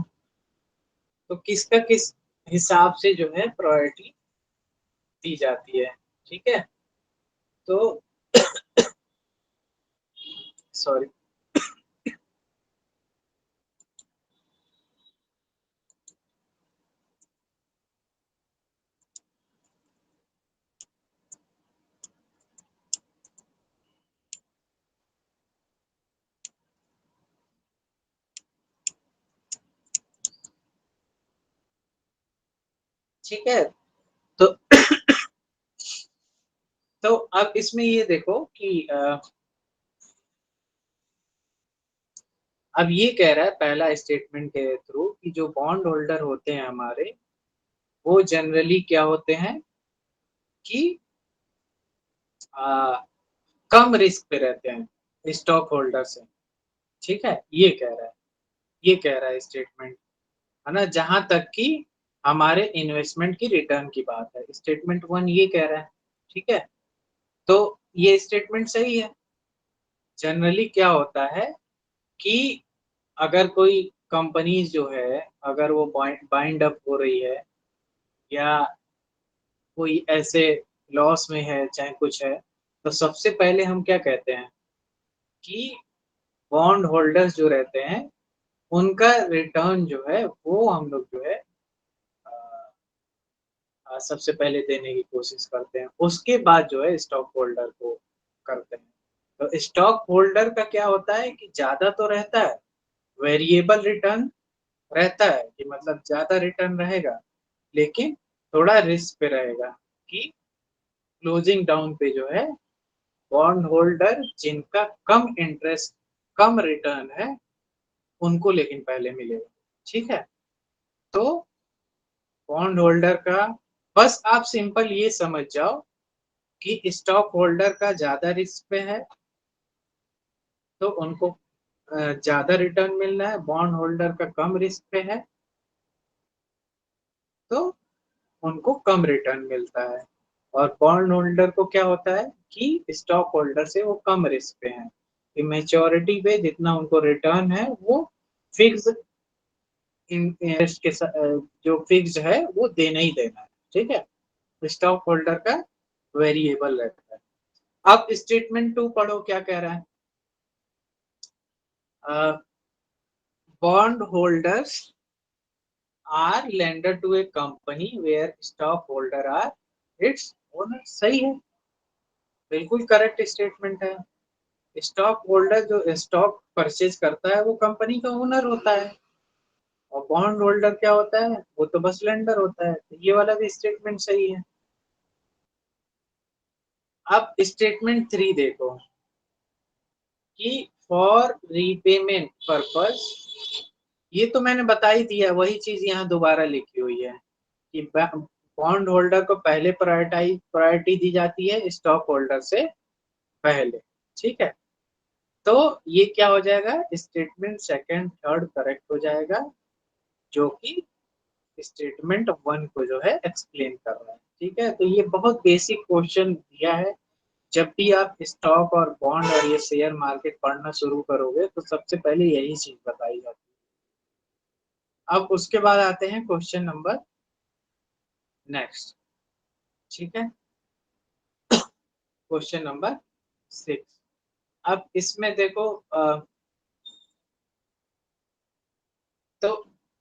तो किसका किस हिसाब से जो है प्रायोरिटी दी जाती है। ठीक है। तो सॉरी, ठीक है। तो तो अब इसमें ये देखो कि अब ये कह रहा है पहला स्टेटमेंट के थ्रू कि जो बॉन्ड होल्डर होते हैं हमारे, वो जनरली क्या होते हैं कि आ, कम रिस्क पे रहते हैं स्टॉक होल्डर से। ठीक है। ये कह रहा है, ये कह रहा है स्टेटमेंट, है ना, जहां तक कि हमारे इन्वेस्टमेंट की रिटर्न की बात है। स्टेटमेंट वन ये कह रहा है। ठीक है। तो ये स्टेटमेंट सही है। जनरली क्या होता है कि अगर कोई कंपनीज जो है, अगर वो बाइंड अप हो रही है या कोई ऐसे लॉस में है चाहे कुछ है, तो सबसे पहले हम क्या कहते हैं कि बॉन्ड होल्डर्स जो रहते हैं उनका रिटर्न जो है वो हम लोग जो है सबसे पहले देने की कोशिश करते हैं। उसके बाद जो है स्टॉक होल्डर को करते हैं। तो स्टॉक होल्डर का क्या होता है कि ज्यादा तो रहता है, वेरिएबल रिटर्न रहता है कि मतलब ज्यादा रिटर्न रहेगा, लेकिन थोड़ा रिस्क पे रहेगा कि क्लोजिंग डाउन पे जो है बॉन्ड होल्डर जिनका कम इंटरेस्ट कम रिटर्न है उनको लेकिन पहले मिलेगा। ठीक है। तो बॉन्ड होल्डर का, बस आप सिंपल ये समझ जाओ कि स्टॉक होल्डर का ज्यादा रिस्क पे है तो उनको ज्यादा रिटर्न मिलना है, बॉन्ड होल्डर का कम रिस्क पे है तो उनको कम रिटर्न मिलता है। और बॉन्ड होल्डर को क्या होता है कि स्टॉक होल्डर से वो कम रिस्क पे है कि मेच्योरिटी पे जितना उनको रिटर्न है वो फिक्स इंटरेस्ट के जो फिक्स है वो देना ही देना है। ठीक है। स्टॉक होल्डर का वेरिएबल रहता है। अब स्टेटमेंट टू पढ़ो क्या कह रहा है। Bond holders are lender to a company where stock holder are its owner. सही है, बिल्कुल करेक्ट स्टेटमेंट है। स्टॉक होल्डर जो स्टॉक परचेज करता है वो कंपनी का ओनर होता है, और बॉन्ड होल्डर क्या होता है, वो तो बस लेंडर होता है। तो ये वाला भी स्टेटमेंट सही है। अब स्टेटमेंट 3 देखो कि फॉर रीपेमेंट पर्पस, ये तो मैंने बता ही दिया, वही चीज यहाँ दोबारा लिखी हुई है कि बॉन्ड होल्डर को पहले प्रायोरिटी दी जाती है स्टॉक होल्डर से पहले। ठीक है, तो ये क्या हो जाएगा, स्टेटमेंट सेकंड थर्ड करेक्ट हो जाएगा, जो कि स्टेटमेंट 1 को जो है एक्सप्लेन कर रहा है। ठीक है, तो ये बहुत बेसिक क्वेश्चन दिया है। जब भी आप स्टॉक और बॉन्ड और ये शेयर मार्केट पढ़ना शुरू करोगे तो सबसे पहले यही चीज बताई जाती है। अब उसके बाद आते हैं क्वेश्चन नंबर नेक्स्ट। ठीक है, क्वेश्चन नंबर 6। अब इसमें देखो तो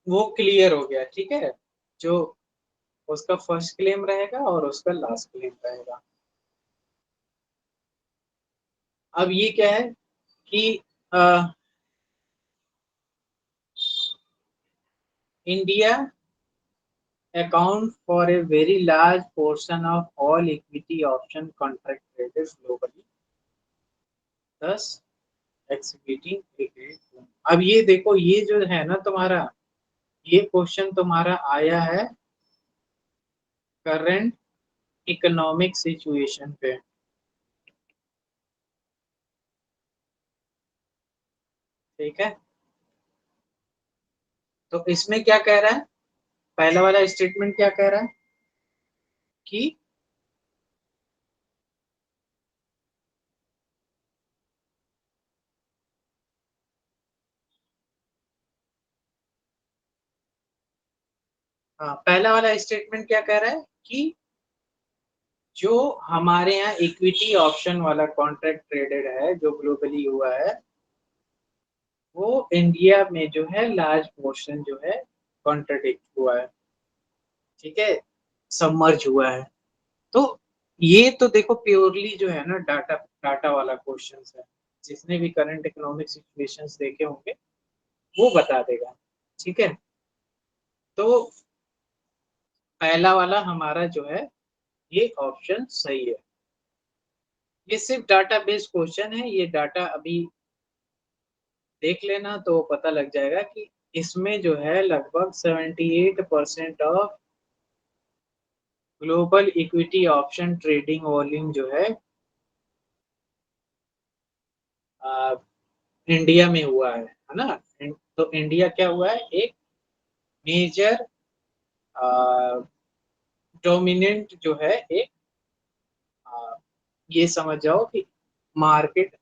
वो क्लियर हो गया। ठीक है, जो उसका फर्स्ट क्लेम रहेगा और उसका लास्ट क्लेम रहेगा। अब ये क्या है कि India account for a very large portion of all equity option contract traded globally, thus exhibiting a great boom। अब ये देखो, ये जो है ना तुम्हारा, ये क्वेश्चन तुम्हारा आया है करंट इकोनॉमिक सिचुएशन पे। ठीक है, तो इसमें क्या कह रहा है, पहला वाला स्टेटमेंट क्या कह रहा है कि हाँ, पहला वाला स्टेटमेंट क्या कह रहा है कि जो हमारे यहाँ इक्विटी ऑप्शन वाला कॉन्ट्रैक्ट ट्रेडेड है जो ग्लोबली हुआ है, वो इंडिया में जो है लार्ज पोर्शन जो है कॉन्ट्रडिक्ट हुआ है। ठीक है, सबमर्ज हुआ है। तो ये तो देखो प्योरली जो है ना डाटा डाटा वाला क्वेश्चन है। जिसने भी करंट इकोनॉमिक सिचुएशंस देखे होंगे वो बता देगा। ठीक है, तो पहला वाला हमारा जो है ये ऑप्शन सही है। ये सिर्फ डाटा बेस्ड क्वेश्चन है, ये डाटा अभी देख लेना तो पता लग जाएगा कि इसमें जो है लगभग 78% of global equity option trading volume जो है इंडिया में हुआ है ना। तो इंडिया क्या हुआ है, एक मेजर डोमिनेंट जो है एक ये समझ जाओ कि मार्केट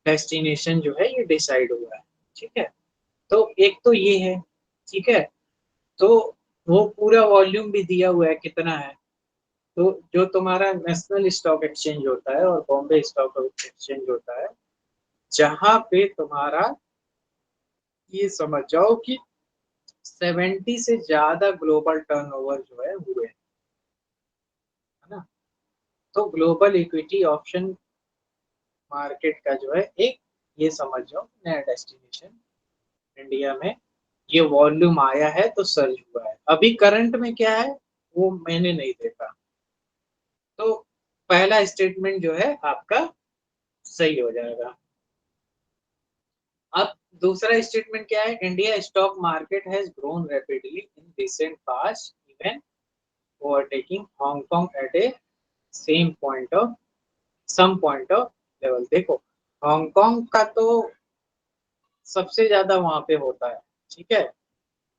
डेस्टिनेशन जो है ये डिसाइड हुआ है। ठीक है, तो एक तो ये है। ठीक है, तो वो पूरा वॉल्यूम भी दिया हुआ है कितना है। तो जो तुम्हारा नेशनल स्टॉक एक्सचेंज होता है और बॉम्बे स्टॉक एक्सचेंज होता है, जहां पे तुम्हारा ये समझ जाओ कि 70 से ज्यादा ग्लोबल टर्नओवर जो है हुए, है ना। तो ग्लोबल इक्विटी ऑप्शन मार्केट का जो है एक ये समझ जाओ नया डेस्टिनेशन इंडिया में ये वॉल्यूम आया है तो सर्ज हुआ है। अभी करंट में क्या है वो मैंने नहीं देखा। तो पहला स्टेटमेंट जो है आपका सही हो जाएगा। अब दूसरा स्टेटमेंट क्या है, India stock market has grown rapidly in recent past even overtaking Hong Kong at a same point of some point of level. देखो हांगकांग का तो सबसे ज्यादा वहां पे होता है। ठीक है,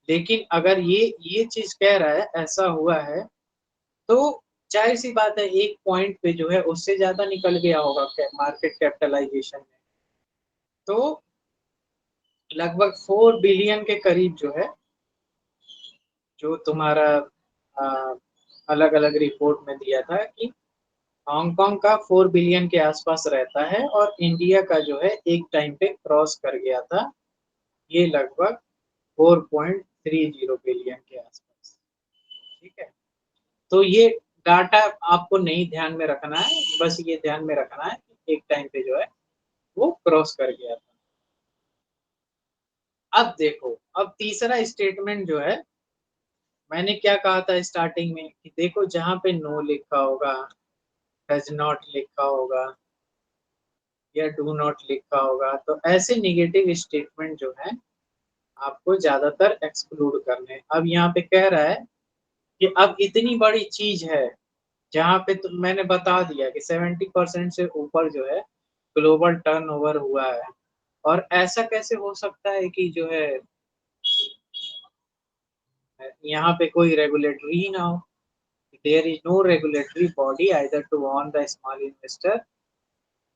लेकिन अगर ये चीज कह रहा है ऐसा हुआ है तो जाहिर सी बात है एक पॉइंट पे जो है उससे ज्यादा निकल गया होगा मार्केट कैपिटलाइजेशन में। तो लगभग 4 बिलियन के करीब जो है, जो तुम्हारा अलग अलग रिपोर्ट में दिया था कि हांगकांग का 4 बिलियन के आसपास रहता है और इंडिया का जो है एक टाइम पे क्रॉस कर गया था ये लगभग 4.30 बिलियन के आसपास। ठीक है, तो ये डाटा आपको नहीं ध्यान में रखना है, बस ये ध्यान में रखना है कि एक टाइम पे जो है वो क्रॉस कर गया था। अब देखो, अब तीसरा स्टेटमेंट जो है, मैंने क्या कहा था स्टार्टिंग में कि देखो जहां पे नो लिखा होगा, डज नॉट लिखा होगा या डू नॉट लिखा होगा, तो ऐसे निगेटिव स्टेटमेंट जो है आपको ज्यादातर एक्सक्लूड करने हैं। अब यहाँ पे कह रहा है कि अब इतनी बड़ी चीज है जहाँ पे तो मैंने बता दिया कि 70% से ऊपर जो है ग्लोबल टर्नओवर हुआ है, और ऐसा कैसे हो सकता है कि जो है यहाँ पे कोई रेगुलेटरी ही ना हो। There is no regulatory body either to warn the small investor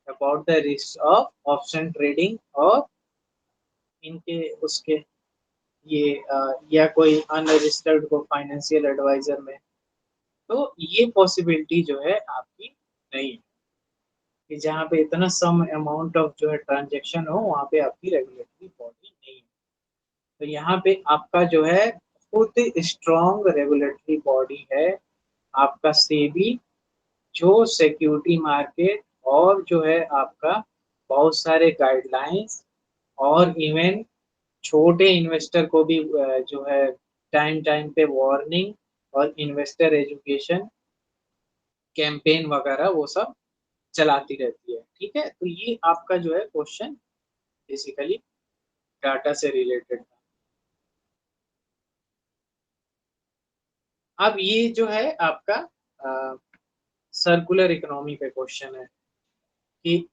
about the risk of option trading और इनके उसके ये या कोई अनरजिस्टर्ड को फाइनेंशियल एडवाइजर में, तो ये पॉसिबिलिटी जो है आपकी नहीं है कि जहाँ पे इतना सम अमाउंट ऑफ जो है ट्रांजेक्शन हो वहाँ पे आपकी रेगुलेटरी बॉडी नहीं है। तो यहाँ पे आपका जो है खुद स्ट्रॉन्ग रेगुलेटरी बॉडी है आपका सेबी, जो सिक्योरिटी मार्केट और जो है आपका बहुत सारे गाइडलाइंस और इवन छोटे इन्वेस्टर को भी जो है टाइम टाइम पे वार्निंग और इन्वेस्टर एजुकेशन कैंपेन वगैरह वो सब चलाती रहती है। ठीक है, तो ये आपका जो है क्वेश्चन बेसिकली डाटा से रिलेटेड था। अब ये जो है आपका सर्कुलर इकोनॉमी पे क्वेश्चन है कि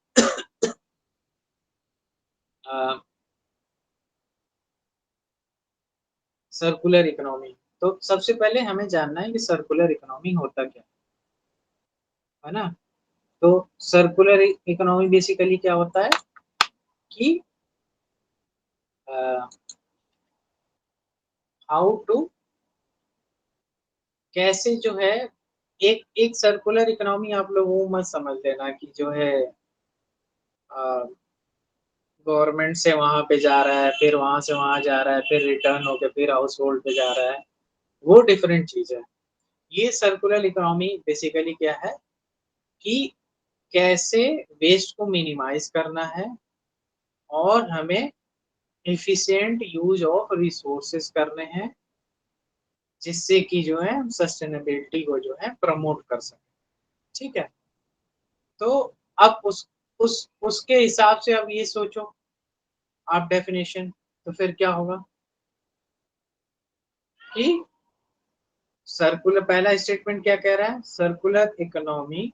सर्कुलर इकोनॉमी, तो सबसे पहले हमें जानना है कि सर्कुलर इकोनॉमी होता क्या है ना। तो सर्कुलर इकोनॉमी बेसिकली क्या होता है कि हाउ टू, कैसे जो है एक एक सर्कुलर इकोनॉमी आप लोगों को मत समझ लेना कि जो है गवर्नमेंट से वहां पे जा रहा है, फिर वहां से वहां जा रहा है, फिर रिटर्न होके फिर हाउस होल्ड पे जा रहा है, वो डिफरेंट चीज है। ये सर्कुलर इकोनॉमी बेसिकली क्या है कि कैसे वेस्ट को मिनिमाइज करना है और हमें एफिशिएंट यूज ऑफ रिसोर्सेज करने हैं, जिससे कि जो है हम सस्टेनेबिलिटी को जो है प्रमोट कर सकें। ठीक है, तो अब उस उसके हिसाब से अब ये सोचो आप डेफिनेशन, तो फिर क्या होगा कि सर्कुलर, पहला स्टेटमेंट क्या कह रहा है, circular economy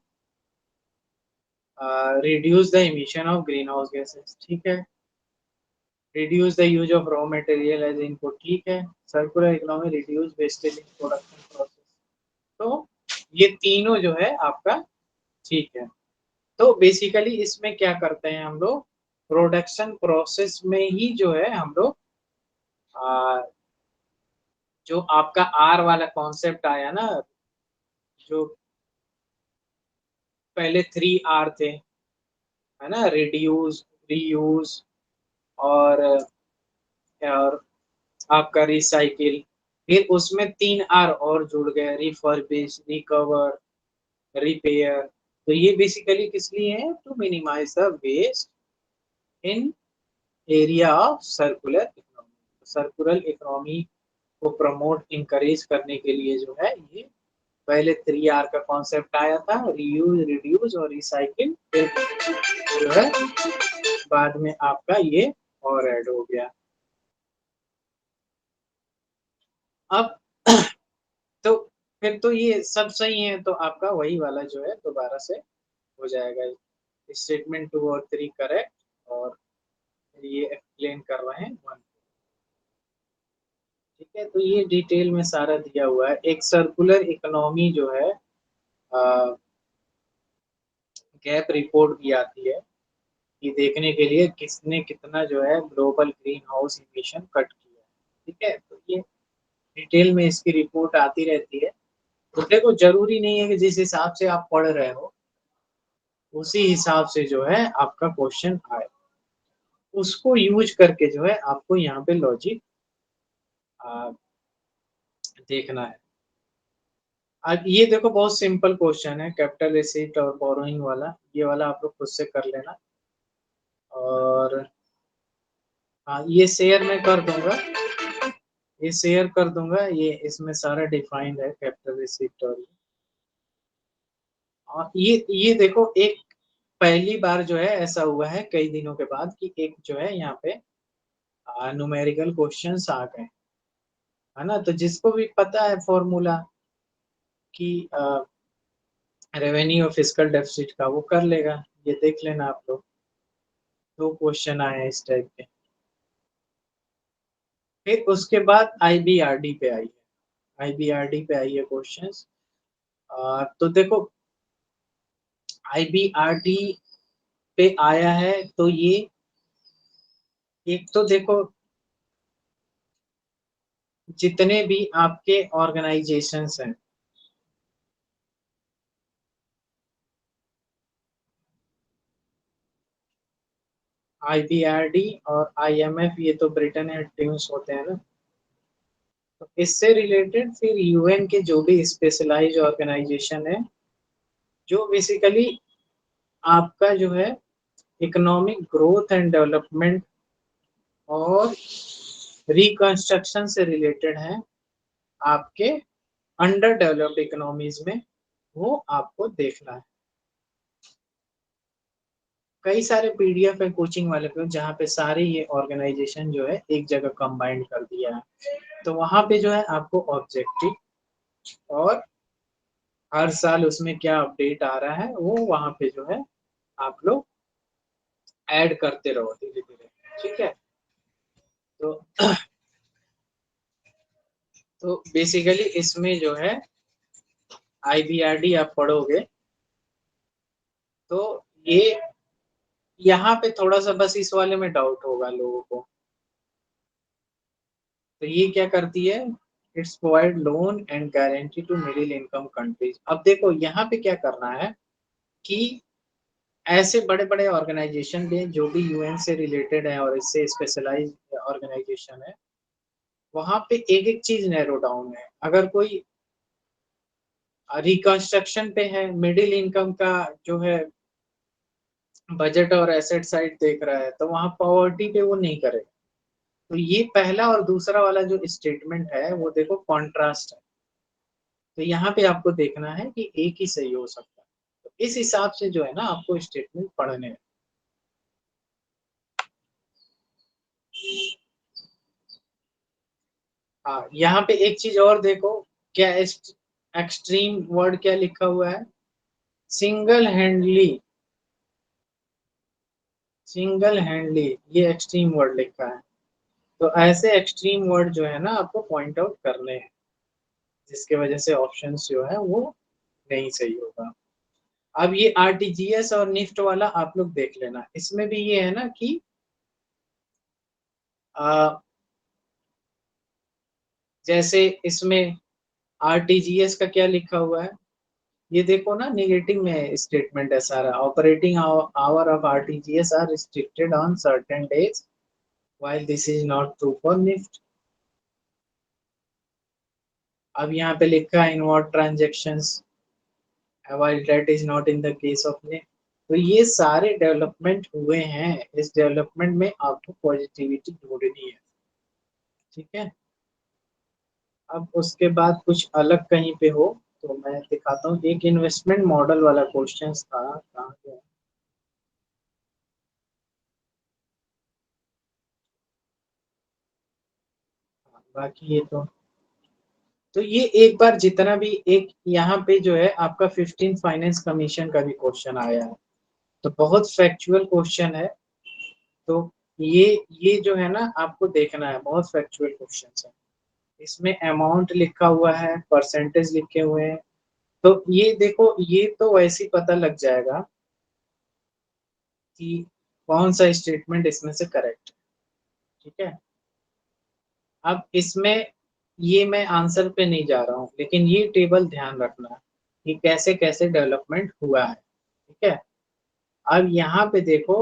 reduce the emission of green house gases. ठीक है, reduce the use of raw material as input. ठीक है, circular economy reduce wastage in production process. तो ये तीनों जो है आपका ठीक है। तो बेसिकली इसमें क्या करते हैं हम लोग, प्रोडक्शन प्रोसेस में ही जो है हम लोग जो आपका आर वाला कॉन्सेप्ट आया ना, जो पहले 3R थे, है ना, रिड्यूस, रीयूज और आपका रिसाइकिल, फिर उसमें 3R और जुड़ गए, रिफर्बिश, रिकवर, रिपेयर। तो ये बेसिकली किस लिए है, to minimize the waste in area of circular economy. Circular economy को प्रमोट इंकरेज करने के लिए जो है ये पहले 3R का कॉन्सेप्ट आया था, रीयूज, रिड्यूस और रिसाइकिल, फिर जो है बाद में आपका ये और ऐड हो गया। अब तो फिर तो ये सब सही है, तो आपका वही वाला जो है दोबारा से हो जाएगा, स्टेटमेंट 2 और 3 करेक्ट, और ये एक्सप्लेन कर रहे हैं 1। ठीक है, तो ये डिटेल में सारा दिया हुआ है। एक सर्कुलर इकोनॉमी जो है गैप रिपोर्ट भी आती है ये देखने के लिए किसने कितना जो है global green house emission cut किया है। ठीक है, तो ये डिटेल में इसकी रिपोर्ट आती रहती है। तो देखो जरूरी नहीं है कि जिस हिसाब से आप पढ़ रहे हो उसी हिसाब से जो है आपका क्वेश्चन आए, उसको यूज करके जो है आपको यहाँ पे लॉजिक देखना है। अब ये देखो बहुत सिंपल क्वेश्चन है, कैपिटल रिसीट और बोरोइंग वाला, ये वाला आप लोग खुद से कर लेना। और हाँ, ये शेयर मैं कर दूंगा, ये शेयर कर दूंगा, ये इसमें सारा डिफाइंड है कैपिटल रिसीट। और ये देखो एक पहली बार जो है ऐसा हुआ है कई दिनों के बाद कि एक जो है यहाँ पे न्यूमेरिकल क्वेश्चंस आ गए, है ना। तो जिसको भी पता है फॉर्मूला कि रेवेन्यू और फिस्कल डेफिसिट का, वो कर लेगा। ये देख लेना आप लोग, दो क्वेश्चन आए हैं इस टाइप के। फिर उसके बाद आईबीआरडी पे आई है, आईबीआरडी पे आई है क्वेश्चंस। तो देखो आईबीआरडी पे आया है, तो ये एक तो देखो जितने भी आपके ऑर्गेनाइजेशंस हैं, आईबीआरडी और आईएमएफ, ये तो ब्रिटेन एंड ट्यून्स होते हैं ना। तो इससे रिलेटेड फिर यूएन के जो भी स्पेशलाइज ऑर्गेनाइजेशन है, जो बेसिकली आपका जो है इकोनॉमिक ग्रोथ एंड डेवलपमेंट और रिकंस्ट्रक्शन से रिलेटेड है आपके अंडर डेवलप्ड इकोनॉमीज में, वो आपको देखना है। कई सारे पीडीएफ है कोचिंग वाले पे, जहाँ पे सारे ये ऑर्गेनाइजेशन जो है एक जगह कंबाइंड कर दिया है। तो वहां पे जो है आपको ऑब्जेक्टिव और हर साल उसमें क्या अपडेट आ रहा है, वो वहां पे जो है आप लोग ऐड करते रहो धीरे धीरे, ठीक है। तो तो बेसिकली इसमें जो है आईबीआरडी आप पढ़ोगे, तो ये यहाँ पे थोड़ा सा बस इस वाले में डाउट होगा लोगों को। तो ये क्या करती है, it's provide loan and guarantee to middle income countries. अब देखो यहाँ पे क्या करना है कि ऐसे बड़े बड़े ऑर्गेनाइजेशन भी जो भी यूएन से रिलेटेड है और इससे स्पेशलाइज ऑर्गेनाइजेशन है, वहां पे एक एक चीज नैरो डाउन है। अगर कोई रिकंस्ट्रक्शन पे है, मिडिल इनकम का जो है बजट और एसेट साइड देख रहा है, तो वहां पॉवर्टी पे वो नहीं करेगा। तो ये पहला और दूसरा वाला जो स्टेटमेंट है वो देखो कॉन्ट्रास्ट है। तो यहाँ पे आपको देखना है कि एक ही सही हो सकता है। तो इस हिसाब से जो है ना आपको स्टेटमेंट पढ़ने हैं। हाँ, यहाँ पे एक चीज और देखो, क्या एक्सट्रीम वर्ड क्या लिखा हुआ है, सिंगल हैंडली, सिंगल हैंडली, ये एक्सट्रीम वर्ड लिखा है। तो ऐसे एक्सट्रीम वर्ड जो है ना आपको पॉइंट आउट करने हैं, जिसके वजह से ऑप्शंस जो है वो नहीं सही होगा। अब ये आरटीजीएस और निफ्ट वाला आप लोग देख लेना, इसमें भी ये है ना कि जैसे इसमें आरटीजीएस का क्या लिखा हुआ है, ये देखो ना, नेगेटिव में स्टेटमेंट है सारा। Operating hour of RTGS are restricted on certain days, while this is not true for NEFT. अब यहाँ पे लिखा है inward transactions, while that is not in the case of NEFT. तो ये सारे डेवलपमेंट हुए हैं, इस डेवलपमेंट में आपको पॉजिटिविटी ढूंढनी है, ठीक है। अब उसके बाद कुछ अलग कहीं पे हो तो मैं दिखाता हूँ। एक इन्वेस्टमेंट मॉडल वाला क्वेश्चन था, कहाँ गया? बाकी ये तो ये एक बार जितना भी एक यहाँ पे जो है आपका 15 फाइनेंस कमीशन का भी क्वेश्चन आया है, तो बहुत फैक्चुअल क्वेश्चन है। तो ये जो है ना आपको देखना है, बहुत फैक्चुअल क्वेश्चन है। इसमें अमाउंट लिखा हुआ है, परसेंटेज लिखे हुए हैं। तो ये देखो, ये तो वैसे ही पता लग जाएगा कि कौन सा स्टेटमेंट इसमें से करेक्ट है, ठीक है। अब इसमें ये मैं आंसर पे नहीं जा रहा हूँ, लेकिन ये टेबल ध्यान रखना कि कैसे कैसे डेवलपमेंट हुआ है, ठीक है। अब यहाँ पे देखो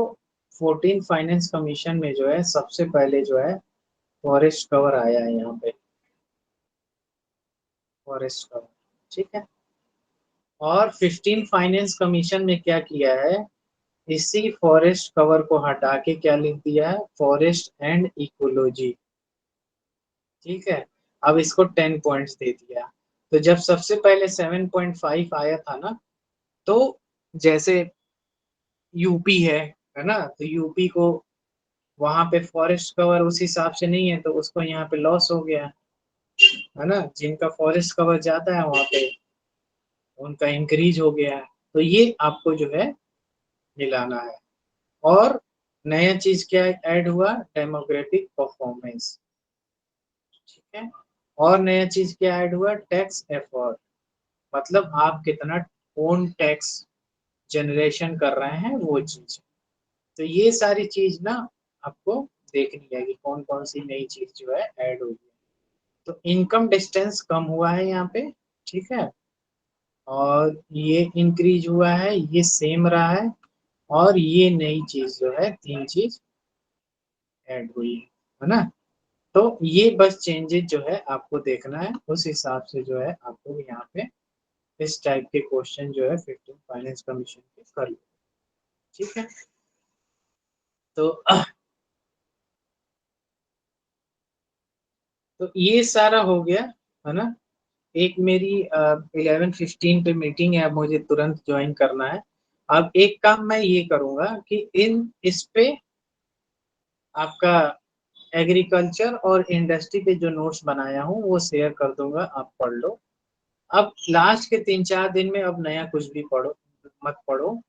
14 फाइनेंस कमीशन में जो है सबसे पहले जो है फॉरेस्ट कवर आया है यहाँ पे, फॉरेस्ट कवर, ठीक है। और 15 फाइनेंस कमीशन में क्या किया है, इसी फॉरेस्ट कवर को हटा के क्या लिख दिया है, फॉरेस्ट एंड इकोलॉजी, ठीक है। अब इसको 10 पॉइंट्स दे दिया। तो जब सबसे पहले 7.5 आया था ना, तो जैसे यूपी है ना, तो यूपी को वहां पे फॉरेस्ट कवर उस हिसाब से नहीं है, तो उसको यहाँ पे लॉस हो गया, है ना। जिनका फॉरेस्ट कवर ज्यादा है वहां पे उनका इंक्रीज हो गया है। तो ये आपको जो है मिलाना है। और नया चीज क्या ऐड हुआ, डेमोग्राफिक परफॉर्मेंस, ठीक है। और नया चीज क्या ऐड हुआ, टैक्स एफर्ट, मतलब आप कितना ओन टैक्स जनरेशन कर रहे हैं वो चीज। तो ये सारी चीज ना आपको देखनी है कि कौन कौन सी नई चीज जो है ऐड हुई है। तो इनकम डिस्टेंस कम हुआ है यहाँ पे, ठीक है। और ये इंक्रीज हुआ है, ये सेम रहा है, और ये नई चीज जो है 3 चीज ऐड हुई है ना। तो ये बस चेंजेस जो है आपको देखना है, उस हिसाब से जो है आपको यहाँ पे इस टाइप के क्वेश्चन जो है 15 फाइनेंस कमीशन के कर लो, ठीक है। तो ये सारा हो गया, है ना। एक मेरी 11:15 पे मीटिंग है, अब मुझे तुरंत ज्वाइन करना है। अब एक काम मैं ये करूंगा कि इस पे आपका एग्रीकल्चर और इंडस्ट्री पे जो नोट्स बनाया हूँ वो शेयर कर दूंगा, आप पढ़ लो। अब लास्ट के 3-4 दिन में अब नया कुछ भी पढ़ो मत पढ़ो।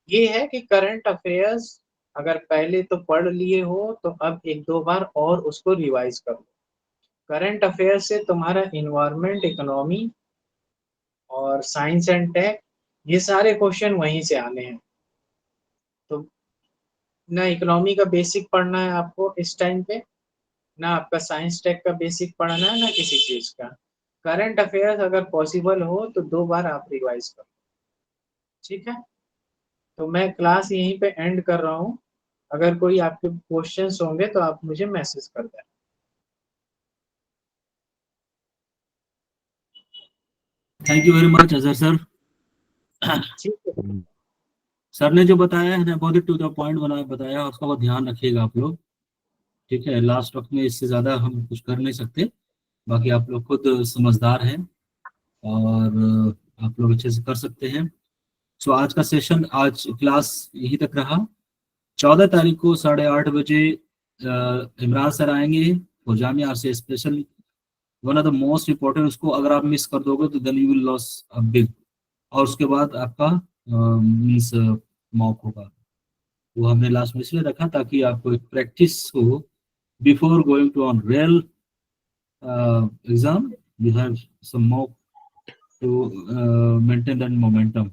ये है कि करंट अफेयर्स अगर पहले तो पढ़ लिए हो तो अब 1-2 बार और उसको रिवाइज कर लो। करंट अफेयर से तुम्हारा इन्वायरमेंट, इकोनॉमी और साइंस एंड टेक, ये सारे क्वेश्चन वहीं से आने हैं। तो ना इकोनॉमी का बेसिक पढ़ना है आपको इस टाइम पे, ना आपका साइंस टेक का बेसिक पढ़ना है, ना किसी चीज का। करंट अफेयर्स अगर पॉसिबल हो तो 2 बार आप रिवाइज करो, ठीक है। तो मैं क्लास यहीं पे एंड कर रहा हूँ। अगर कोई आपके क्वेश्चंस होंगे तो आप मुझे मैसेज कर दें। Thank you very much Azhar sir. ठीक है, सर ने जो बताया है बहुत टू द पॉइंट बताया, उसका बहुत ध्यान रखिएगा आप लोग, ठीक है। लास्ट वक्त में इससे ज्यादा हम कुछ कर नहीं सकते, बाकी आप लोग खुद समझदार हैं और आप लोग अच्छे से कर सकते हैं। सो आज का सेशन, आज क्लास यही तक रहा। 14 तारीख को 8:30 बजे इमरान सर आएंगे और जामिया से special, one of the most important. उसको अगर आप मिस कर दोगे तो then you will loss a big. और उसके बाद आपका मीन्स मॉक होगा, वो हमने लास्ट में इसलिए रखा ताकि आपको एक प्रैक्टिस हो before going to on real exam. You have some mock to maintain that momentum,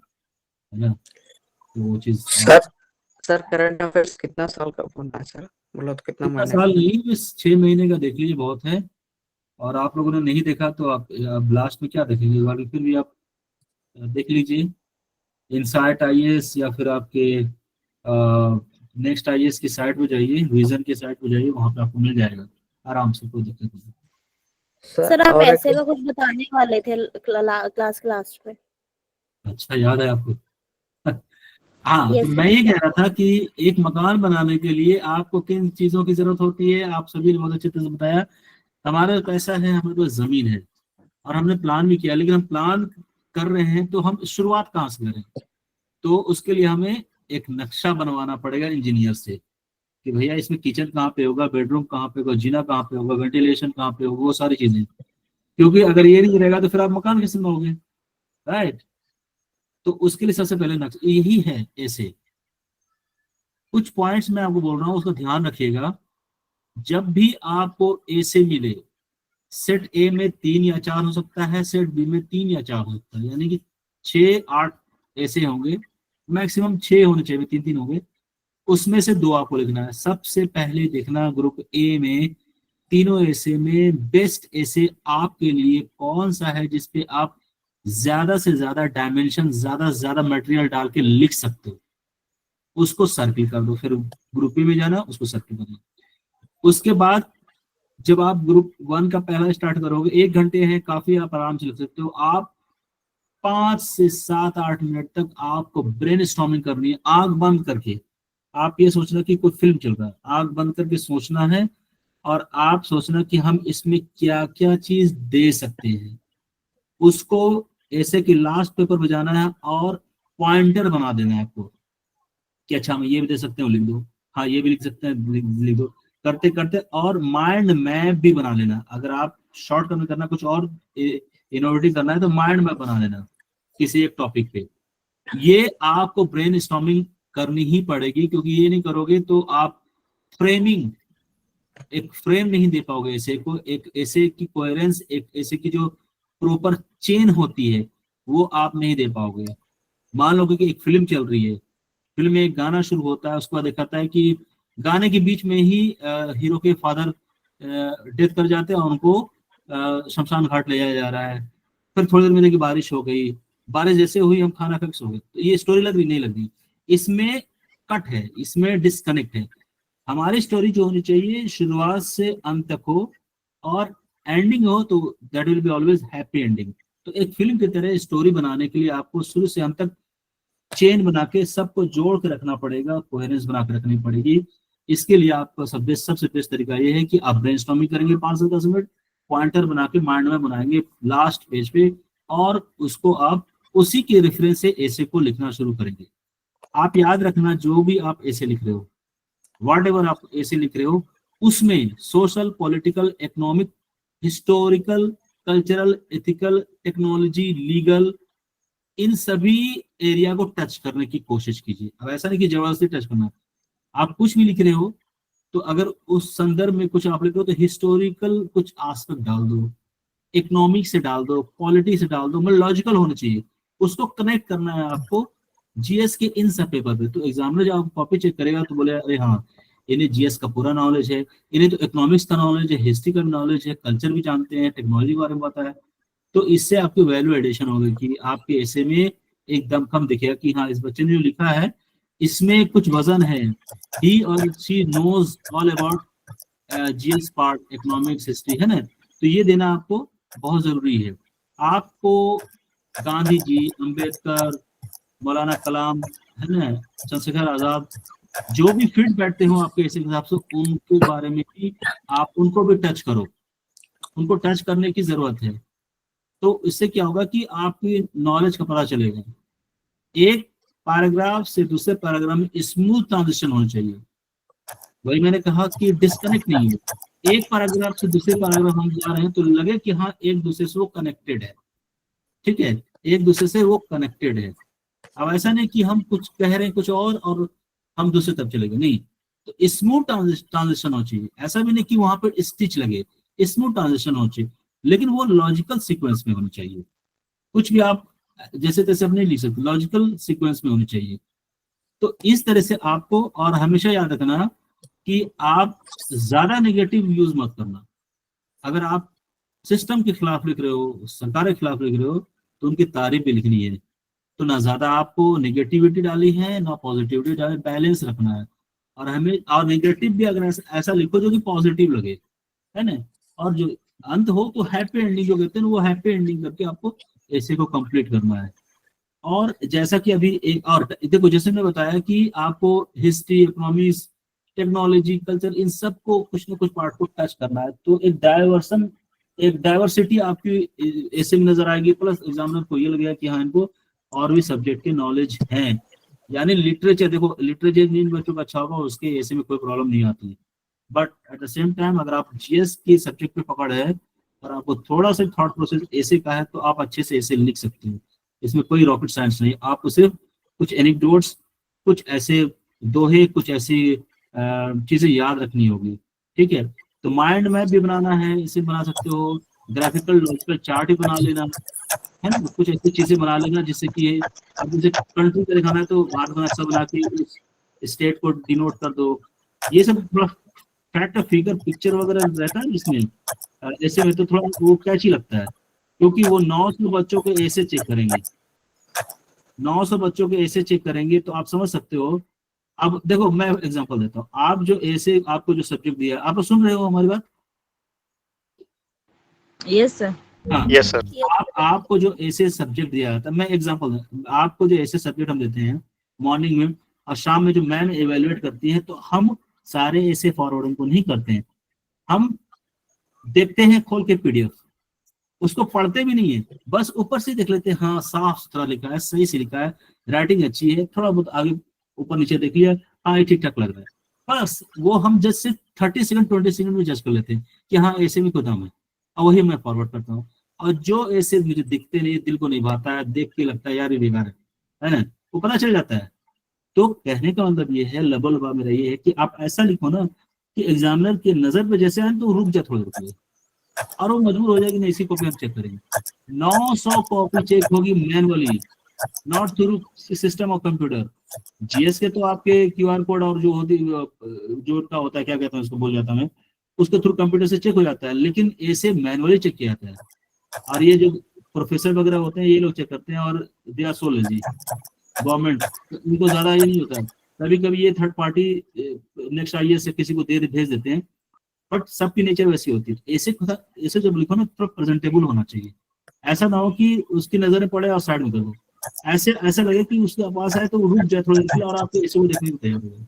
है ना। तो वो चीज सर करंट अफेयर्स कितना साल का बनना है सर, मतलब तो कितना इतना महीने साल नहीं, बस 6 महीने का देख लीजिए बहुत है। और आप लोगों ने नहीं देखा तो आप लास्ट में क्या देखेंगे, बाकी फिर भी आप देख लीजिए इनसाइट आईएएस या फिर आपके नेक्स्ट आईएएस की साइट पे जाइए, विजन की साइट पे जाइए, वहां पे आपको मिल जाएगा आराम से, कोई दिक्कत नहीं। सर आप और ऐसे का कुछ बताने वाले थे क्लास के लास्ट में। अच्छा याद है आपको। हाँ, तो यस मैं ये कह रहा था कि एक मकान बनाने के लिए आपको किन चीजों की जरूरत होती है, आप सभी ने बहुत अच्छे तरह से बताया। हमारा पैसा है, हमारे पास जमीन है और हमने प्लान भी किया, लेकिन हम प्लान कर रहे हैं तो हम शुरुआत कहाँ से करें। तो उसके लिए हमें एक नक्शा बनवाना पड़ेगा इंजीनियर से कि भैया इसमें किचन कहाँ पे होगा, बेडरूम कहाँ पे होगा, जीना कहाँ पे होगा, वेंटिलेशन कहाँ पे होगा, वो सारी चीजें। क्योंकि अगर ये नहीं रहेगा तो फिर आप मकान कैसे बनाओगे, राइट। तो उसके लिए सबसे पहले नक्शा यही है। ऐसे कुछ पॉइंट्स मैं आपको बोल रहा हूँ, उसका ध्यान रखिएगा। जब भी आपको ए से मिले, सेट ए में 3 या 4 हो सकता है, सेट बी में 3 या 4 हो सकता है, यानी कि 6-8 ऐसे होंगे, मैक्सिमम 6 होने चाहिए, 3-3 होंगे। उसमें से 2 आपको लिखना है। सबसे पहले देखना ग्रुप ए में तीनों ऐसे में बेस्ट ऐसे आपके लिए कौन सा है जिसपे आप ज्यादा से ज्यादा डायमेंशन, ज्यादा से ज्यादा मटेरियल डाल के लिख सकते हो, उसको सर्किल कर दो। फिर ग्रुप बी में जाना, उसको सर्किल कर दो। उसके बाद जब आप ग्रुप 1 का पहला स्टार्ट करोगे 1 घंटे है काफी, आप आराम से लिख सकते हो। आप 5 से 7-8 मिनट तक आपको ब्रेन स्टॉर्मिंग करनी है आंख बंद करके। आप ये सोचना कि कोई फिल्म चल रहा है, आंख बंद करके सोचना है और आप सोचना कि हम इसमें क्या क्या चीज दे सकते हैं, उसको ऐसे कि लास्ट पेपर बजाना है और पॉइंटर बना देना है आपको कि अच्छा हम ये भी दे सकते हैं, लिख दो, हाँ ये भी लिख सकते हैं, लिख दो, करते करते। और माइंड मैप भी बना लेना, अगर आप शॉर्ट टर्म में करना कुछ और इनोवेटिव करना है तो माइंड मैप बना लेना किसी एक टॉपिक पे। ये आपको ब्रेन स्टॉर्मिंग करनी ही पड़ेगी, क्योंकि ये नहीं करोगे तो आप फ्रेमिंग, एक फ्रेम नहीं दे पाओगे ऐसे को, एक ऐसे की कोहेरेंस, एक ऐसे की जो प्रॉपर चेन होती है वो आप नहीं दे पाओगे। मान लो कि एक फिल्म चल रही है, फिल्म में एक गाना शुरू होता है, उसके बाद दिखाता है कि गाने के बीच में ही हीरो के फादर डेथ कर जाते हैं और उनको शमशान घाट ले जाया जा रहा है। फिर थोड़ी देर में देखिए बारिश हो गई, बारिश जैसे हुई हम खाना खा के सो गए। तो ये स्टोरी लग रही नहीं लग रही, इसमें कट है, इसमें डिस्कनेक्ट है। हमारी स्टोरी जो होनी चाहिए शुरुआत से अंत तक हो और एंडिंग हो तो that will be always happy ending. तो एक फिल्म की तरह स्टोरी बनाने के लिए आपको शुरू से अंत तक चेन बना के सबको जोड़ के रखना पड़ेगा, कोहेरेंस बना के रखनी पड़ेगी। इसके लिए आपका सबसे बेस्ट तरीका ये है कि आप ब्रेनस्टॉर्मिंग करेंगे 5 से 10 मिनट, पॉइंटर बना के माइंड में बनाएंगे लास्ट पेज पे, और उसको आप उसी के रेफरेंस से ऐसे को लिखना शुरू करेंगे। आप याद रखना जो भी आप ऐसे लिख रहे हो, व्हाटएवर आप ऐसे लिख रहे हो, उसमें social, political, economic, historical, cultural, ethical, technology, legal, इन सभी एरिया को टच करने की कोशिश कीजिए। अब ऐसा नहीं कि जबरदस्ती टच करना, आप कुछ भी लिख रहे हो तो अगर उस संदर्भ में कुछ आप लिख रहे हो तो हिस्टोरिकल कुछ एस्पेक्ट डाल दो, इकोनॉमिक से डाल दो, पॉलिटी से डाल दो, मतलब लॉजिकल होना चाहिए, उसको कनेक्ट करना है आपको जीएस के इन सब पेपर पे। तो एग्जामिनर जब आप कॉपी चेक करेगा तो बोले अरे हाँ इन्हें जीएस का पूरा नॉलेज है, इन्हें तो इकोनॉमिक्स का नॉलेज है, हिस्ट्री का नॉलेज है, कल्चर भी जानते हैं, टेक्नोलॉजी के बारे में पता है। तो इससे आपकी वैल्यू एडिशन होगी कि आपके ऐसे में एकदम कम दिखेगा कि हाँ इस बच्चे ने जो लिखा है इसमें कुछ वजन है, ही और she knows all about GS part, economics, history, है ना। तो ये देना आपको बहुत जरूरी है। आपको गांधी जी, अम्बेडकर, मौलाना कलाम, है ना, चंद्रशेखर आजाद, जो भी फिट बैठते हो आपके ऐसे हिसाब से उनके बारे में भी आप उनको भी टच करो, उनको टच करने की जरूरत है। तो इससे क्या होगा कि आपकी नॉलेज का पता चलेगा। एक पैराग्राफ से दूसरे पैराग्राफ में स्मूथ ट्रांजिशन होना चाहिए। वही मैंने कहा कि डिस्कनेक्ट नहीं है। एक पैराग्राफ से दूसरे पैराग्राफ हम जा रहे हैं तो लगे कि हाँ एक दूसरे से वो कनेक्टेड है, ठीक है, एक दूसरे से वो कनेक्टेड है। अब ऐसा नहीं कि हम कुछ कह रहे हैं कुछ और हम दूसरे तरफ चले गए, नहीं। तो स्मूथ ट्रांजिशन होना चाहिए। ऐसा भी नहीं कि वहां पर स्टिच लगे, स्मूथ ट्रांजिशन होना चाहिए, लेकिन वो लॉजिकल सीक्वेंस में होनी चाहिए। कुछ भी आप जैसे तैसे आप नहीं लिख सकते, लॉजिकल सीक्वेंस में होनी चाहिए। तो इस तरह से आपको, और हमेशा याद रखना कि आप ज्यादा नेगेटिव यूज मत करना। अगर आप सिस्टम के खिलाफ लिख रहे हो, सरकार के खिलाफ लिख रहे हो, तो उनकी तारीफ भी लिखनी है। तो ना ज्यादा आपको नेगेटिविटी डाली है ना पॉजिटिविटी डाली, बैलेंस रखना है। और हमें, और नेगेटिव भी अगर ऐसा लिखो जो कि पॉजिटिव लगे, है ना। और जो अंत हो तो हैप्पी एंडिंग जो कहते हैं वो हैप्पी एंडिंग करके आपको ऐसे को कंप्लीट करना है। और जैसा कि अभी एक और देखो, जैसे मैं बताया कि आपको हिस्ट्री, इकोनॉमिक्स, टेक्नोलॉजी, कल्चर, इन सब को कुछ ना कुछ पार्ट को टच करना है। तो एक डाइवर्सिटी आपकी ऐसे में नजर आएगी। प्लस एग्जामिनर को ये लगेगा कि हाँ इनको और भी सब्जेक्ट की नॉलेज है। यानी लिटरेचर, देखो लिटरेचर जिन बच्चों का अच्छा होगा उसके ऐसे में कोई प्रॉब्लम नहीं आती। But at the same time अगर आप जीएस के सब्जेक्ट पे पकड़ है और आपको थोड़ा सा थॉट प्रोसेस ऐसे का है तो आप अच्छे से ऐसे लिख सकते हैं। इसमें कोई रॉकेट साइंस नहीं, आपको सिर्फ कुछ एनेक्डोट्स, कुछ ऐसे दोहे, कुछ ऐसी चीजें याद रखनी होगी, ठीक है। तो माइंड मैप भी बनाना है, इसे बना सकते हो, ग्राफिकल लॉजिकल चार्ट भी बना लेना है ना, कुछ ऐसी चीजें बना लेना जिससे कि अब जैसे कंट्री का दिखाना है तो भारत में ऐसा बना के उस स्टेट को डिनोट कर दो। ये सब थोड़ा फैक्ट, फिगर, पिक्चर वगैरह रहता है इसमें, ऐसे में तो थोड़ा वो कैची लगता है, क्योंकि वो 900 बच्चों को ऐसे चेक करेंगे, 900 बच्चों के ऐसे चेक करेंगे। तो आप समझ सकते हो। अब देखो मैं एग्जांपल देता हूँ, आप जो ऐसे, आपको जो सब्जेक्ट दिया, आप सुन रहे हो हमारी बात, यस सर। हाँ, यस सर। आपको जो ऐसे सब्जेक्ट दिया जाता है, मैं एग्जांपल, आपको जो ऐसे सब्जेक्ट हम देते हैं मॉर्निंग में और शाम में जो मैम एवेल्युएट करती है, तो हम सारे ऐसे फॉरवर्डिंग को नहीं करते हैं, हम देखते हैं खोल के पीडीएफ, उसको पढ़ते भी नहीं है, बस ऊपर से देख लेते हैं, हाँ साफ सुथरा लिखा है, सही से लिखा है, राइटिंग अच्छी है, थोड़ा बहुत आगे ऊपर नीचे देख लिया, हाँ ये ठीक ठाक लग रहा है, बस वो हम जस्ट से 30 सेकंड 20 सेकंड में जज कर लेते हैं कि हाँ ऐसे में कोई दाम है, और वही मैं फॉरवर्ड करता हूँ। और जो ऐसे मुझे दिखते नहीं, दिल को नहीं भाता है, देख के लगता है यार ये बेकार है ना, वो पता चल जाता है। तो कहने का मतलब ये है, लबा लबा मेरा ये है कि आप ऐसा लिखो ना कि एग्जामिनर की नजर पे जैसे आए तो रुक जाए थोड़ी रुपये, और वो मजबूर हो जाएगी नहीं इसी कॉपी हम चेक करेंगे। 900 कॉपी चेक होगी manually, not through system of computer. GS के तो आपके क्यूआर कोड और जो होती जो का होता है, क्या कहते हैं उसको, भूल जाता मैं, उसके थ्रू कंप्यूटर से चेक हो जाता है, लेकिन ऐसे मैनुअली चेक किया जाता है। और ये जो प्रोफेसर वगैरह होते हैं ये लोग चेक करते हैं, और they are so lazy government, इनको ज्यादा ये नहीं होता है। कभी कभी ये थर्ड पार्टी नेक्स्ट आईएएस से किसी को दे भेज देते हैं, बट सबकी नेचर वैसी होती है। ऐसे जब लिखो ना थोड़ा प्रेजेंटेबल होना चाहिए, ऐसा ना हो कि उसकी नजर में पड़े और साइड में कर दो, ऐसे ऐसा लगे कि उसके पास आए तो वो रुक जाए थोड़ी देर और आपको इसे देखने को तैयार हो जाए।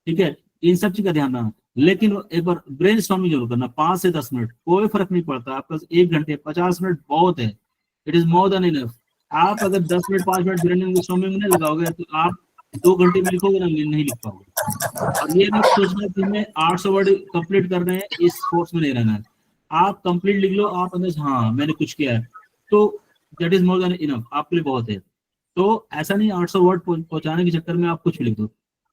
ठीक है, इन सब चीज का ध्यान रखना, लेकिन एक बार ब्रेन स्टॉर्मिंग जरूर करना, 5 से 10 मिनट, कोई फर्क नहीं पड़ता, आपका 1 घंटे 50 मिनट बहुत है, it is more than enough. आप अगर 10 मिनट 5 मिनट ब्रेन स्टॉर्मिंग में नहीं लगाओगे तो आप 2 घंटे में लिखोगे ना, नहीं लिख पाओगे। और ये मत सोचना कि मैं 800 वर्ड कंप्लीट कर रहे हैं, इस कोर्स में नहीं रहना है, आप कंप्लीट लिख लो, आप अंदर हाँ मैंने कुछ किया है, तो that is more than enough, आपके लिए बहुत है। तो ऐसा नहीं 800 वर्ड पहुंचाने के चक्कर में आप कुछ भी लिख दो,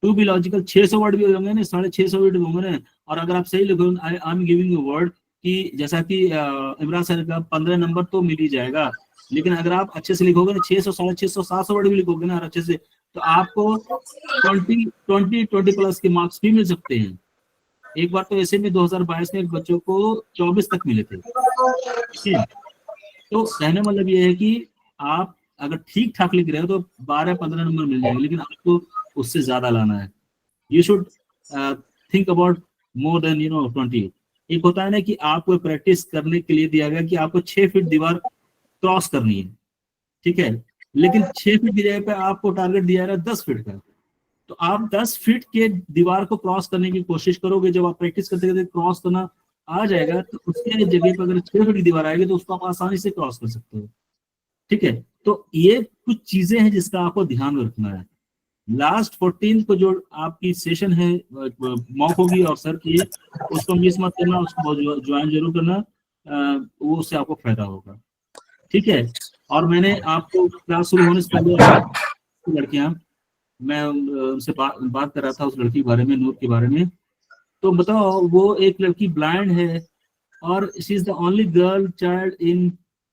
टू बी लॉजिकल 600 वर्ड भी होंगे ना, 650 वर्ड होंगे ना, और अगर आप सही लिखोगे, I am giving you word कि जैसा कि इमरान सर का 15 नंबर तो मिल ही जाएगा, लेकिन अगर आप अच्छे से लिखोगे ना 600 650 700 वर्ड भी लिखोगे ना अच्छे से, तो आपको 20 प्लस के मार्क्स भी मिल सकते हैं। एक बार तो ऐसे में 2022 में एक बच्चों को 24 तक मिले थे। ठीक है, तो कहने मतलब ये है कि आप अगर ठीक ठाक लिख रहे हो तो 12-15 नंबर मिल जाएंगे, लेकिन आपको उससे ज्यादा लाना है। You should think about more than 20। एक होता है ना कि आपको प्रैक्टिस करने के लिए दिया गया कि आपको 6 फीट दीवार क्रॉस करनी है, ठीक है, लेकिन 6 फीट की जगह पे आपको टारगेट दिया है 10 फीट का, तो आप 10 फीट के दीवार को क्रॉस करने की कोशिश करोगे। जब आप प्रैक्टिस करते करते क्रॉस करना आ जाएगा तो उसके जगह पर अगर 6 फीट की दीवार आएगी तो उसको आप आसानी से क्रॉस कर सकते हो। ठीक है, तो ये कुछ चीजें हैं जिसका आपको ध्यान रखना है। लास्ट 14 को जो आपकी सेशन है मॉक होगी और सर की, उसको मिस मत करना, उसको ज्वाइन जरूर करना, वो उससे आपको फायदा होगा। ठीक है, और मैंने आपको क्लास शुरू होने से पहले लड़कियां, मैं उनसे बात कर रहा था उस लड़की के बारे में, नूर के बारे में, तो बताओ वो एक लड़की ब्लाइंड है और she is the only girl child in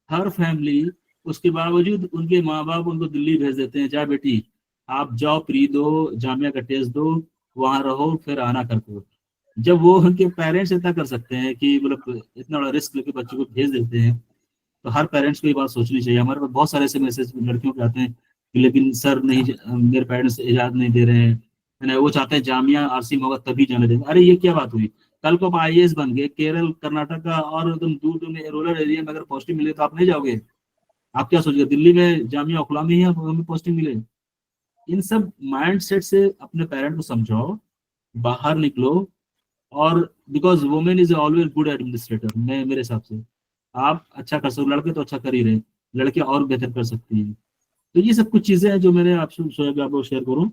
her family, उसके बावजूद उनके माँ बाप उनको दिल्ली भेज देते हैं, जा बेटी आप जाओ, प्री दो, जामिया का टेस्ट दो, वहां रहो, फिर आना करके। जब वो उनके पेरेंट्स इतना कर सकते हैं कि मतलब इतना बड़ा रिस्क लेके बच्चों को भेज देते हैं, तो हर पेरेंट्स को ये बात सोचनी चाहिए। हमारे पास बहुत सारे ऐसे मैसेज लड़कियों के आते हैं कि लेकिन सर नहीं, मेरे पेरेंट्स इजाजत नहीं दे रहे हैं, वो चाहते हैं जामिया आरसी होगा तभी जाने देंगे। अरे ये क्या बात हुई, कल को आप आईएएस बन गए, केरल कर्नाटका और एकदम दूर दूर में रूरल एरिया में अगर पोस्टिंग मिले तो आप नहीं जाओगे? आप क्या सोचिए दिल्ली में जामिया ओखला में ही हमें पोस्टिंग मिले? इन सब माइंडसेट से अपने पेरेंट को समझाओ, बाहर निकलो, और because women is always good administrator. मेरे हिसाब से आप अच्छा कर सकते, लड़के तो अच्छा कर ही रहे, लड़के और बेहतर कर सकती हैं। तो ये सब कुछ चीजें हैं जो मैंने आपसे आपको शेयर करूँ।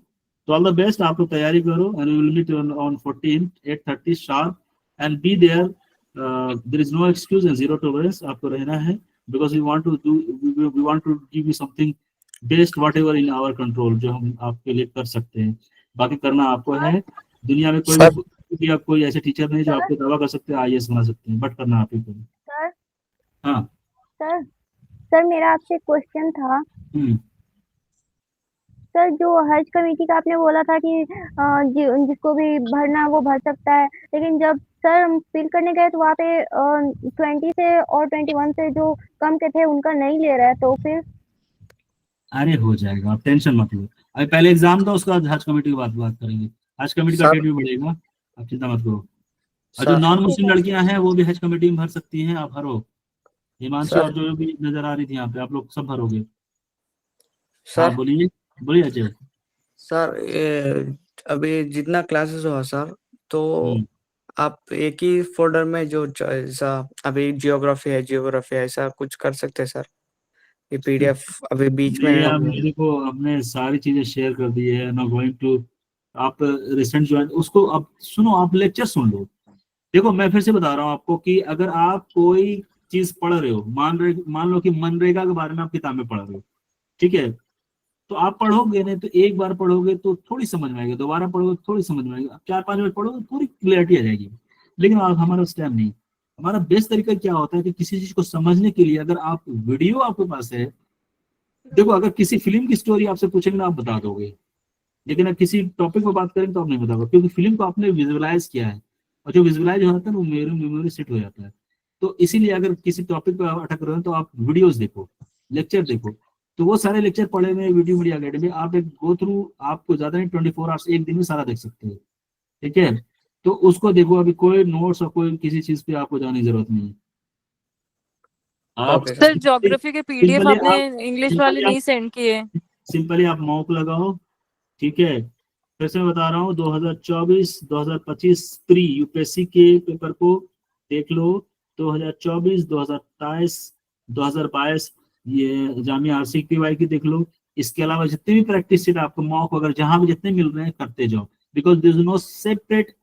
तो ऑल द बेस्ट, आप लोग तैयारी करो, and we will meet on 14 8:30 sharp and be there. There is no excuse and zero tolerance, आपको रहना है, because we want to give you something best whatever in our control, जो हम आपके लिए कर सकते हैं। बाकी करना आपको है। दुनिया में कोई ऐसे टीचर नहीं जो आपको दावा कर सकते हैं आईएएस बना सकते हैं, बट करना आप ही को। सर, हाँ सर मेरा आपसे क्वेश्चन था। सर जो हज कमेटी का आपने बोला था कि जिसको भी भरना वो भर सकता है, लेकिन जब सर हम फिल करने गए तो वहाँ पे 20 से और 21 से जो कम के थे उनका नहीं ले रहा है, तो फिर? अरे हो जाएगा, आप टेंशन मत लो, अभी पहले एग्जाम दो, उसके बाद हज कमेटी की बात करेंगे। हज कमेटी का डेट भी बढ़ेगा, आप चिंता मत करो। और जो सर नॉन मुस्लिम लड़कियां हैं वो भी हज कमेटी में भर सकती हैं, आप भरो। हिमांशु सर और जो भी नजर आ रही थी यहाँ पे, आप लोग सब भरोगे। हाँ सर बोलिए, बोलिए अजय। सर ये अभी जितना क्लासेस हुआ सर, तो आप एक ही फोल्डर में जो ऐसा अभी जियोग्राफी है ऐसा कुछ कर सकते हैं सर? ये पीडीएफ अभी बीच में ये आप मेरे को अपने सारी चीजें शेयर कर दी है ना, गोइंग टू आप रिसेंट ज्वाइन उसको अब सुनो, आप लेक्चर सुन लो। देखो मैं फिर से बता रहा हूँ आपको कि अगर आप कोई चीज पढ़ रहे हो, मान लो कि मनरेगा के बारे में आप किताब में पढ़ रहे हो, ठीक है, तो आप पढ़ोगे नहीं तो एक बार पढ़ोगे तो थोड़ी समझ में आएगी, दोबारा पढ़ोगे तो थोड़ी समझ में आएगी, 4-5 बार पढ़ोगे तो पूरी क्लियरिटी आ जाएगी। लेकिन हमारा उस टाइम नहीं। हमारा बेस्ट तरीका क्या होता है कि किसी चीज को समझने के लिए अगर आप वीडियो आपके पास है, देखो अगर किसी फिल्म की स्टोरी आपसे पूछेंगे ना आप बता दोगे, लेकिन अगर किसी टॉपिक पर बात करेंगे तो आप नहीं बताओगे, क्योंकि फिल्म को आपने विजुअलाइज किया है, और जो विजुअलाइज हो जाता है वो मेमोरी सेट हो जाता है। तो इसीलिए अगर किसी टॉपिक पर अटक रहे हो तो आप वीडियोस देखो, लेक्चर देखो। तो वो सारे लेक्चर पढ़े हुए वीडियो मीडिया अकेडमी में आप एक गो थ्रू, आपको ज्यादा नहीं 24 आवर्स एक दिन में सारा देख सकते हो, ठीक है। तो उसको देखो, अभी कोई नोट्स और कोई किसी चीज पे आपको जाने की जरूरत नहीं है। आप ओके सर ज्योग्राफी के पीडीएफ सिंपली आपने आप इंग्लिश वाले नहीं सेंड किए। सिंपली आप मॉक लगाओ, ठीक है। फिर से बता रहा हूँ 2024-2025 प्री यूपीएससी के पेपर को देख लो, 2024, 2023, 2022 ये जामिया आरसी पीवाई की देख लो। इसके अलावा जितने भी प्रैक्टिस सेट आपको मॉक वगैरह जहां भी जितने मिल रहे हैं करते जाओ, because there is no separate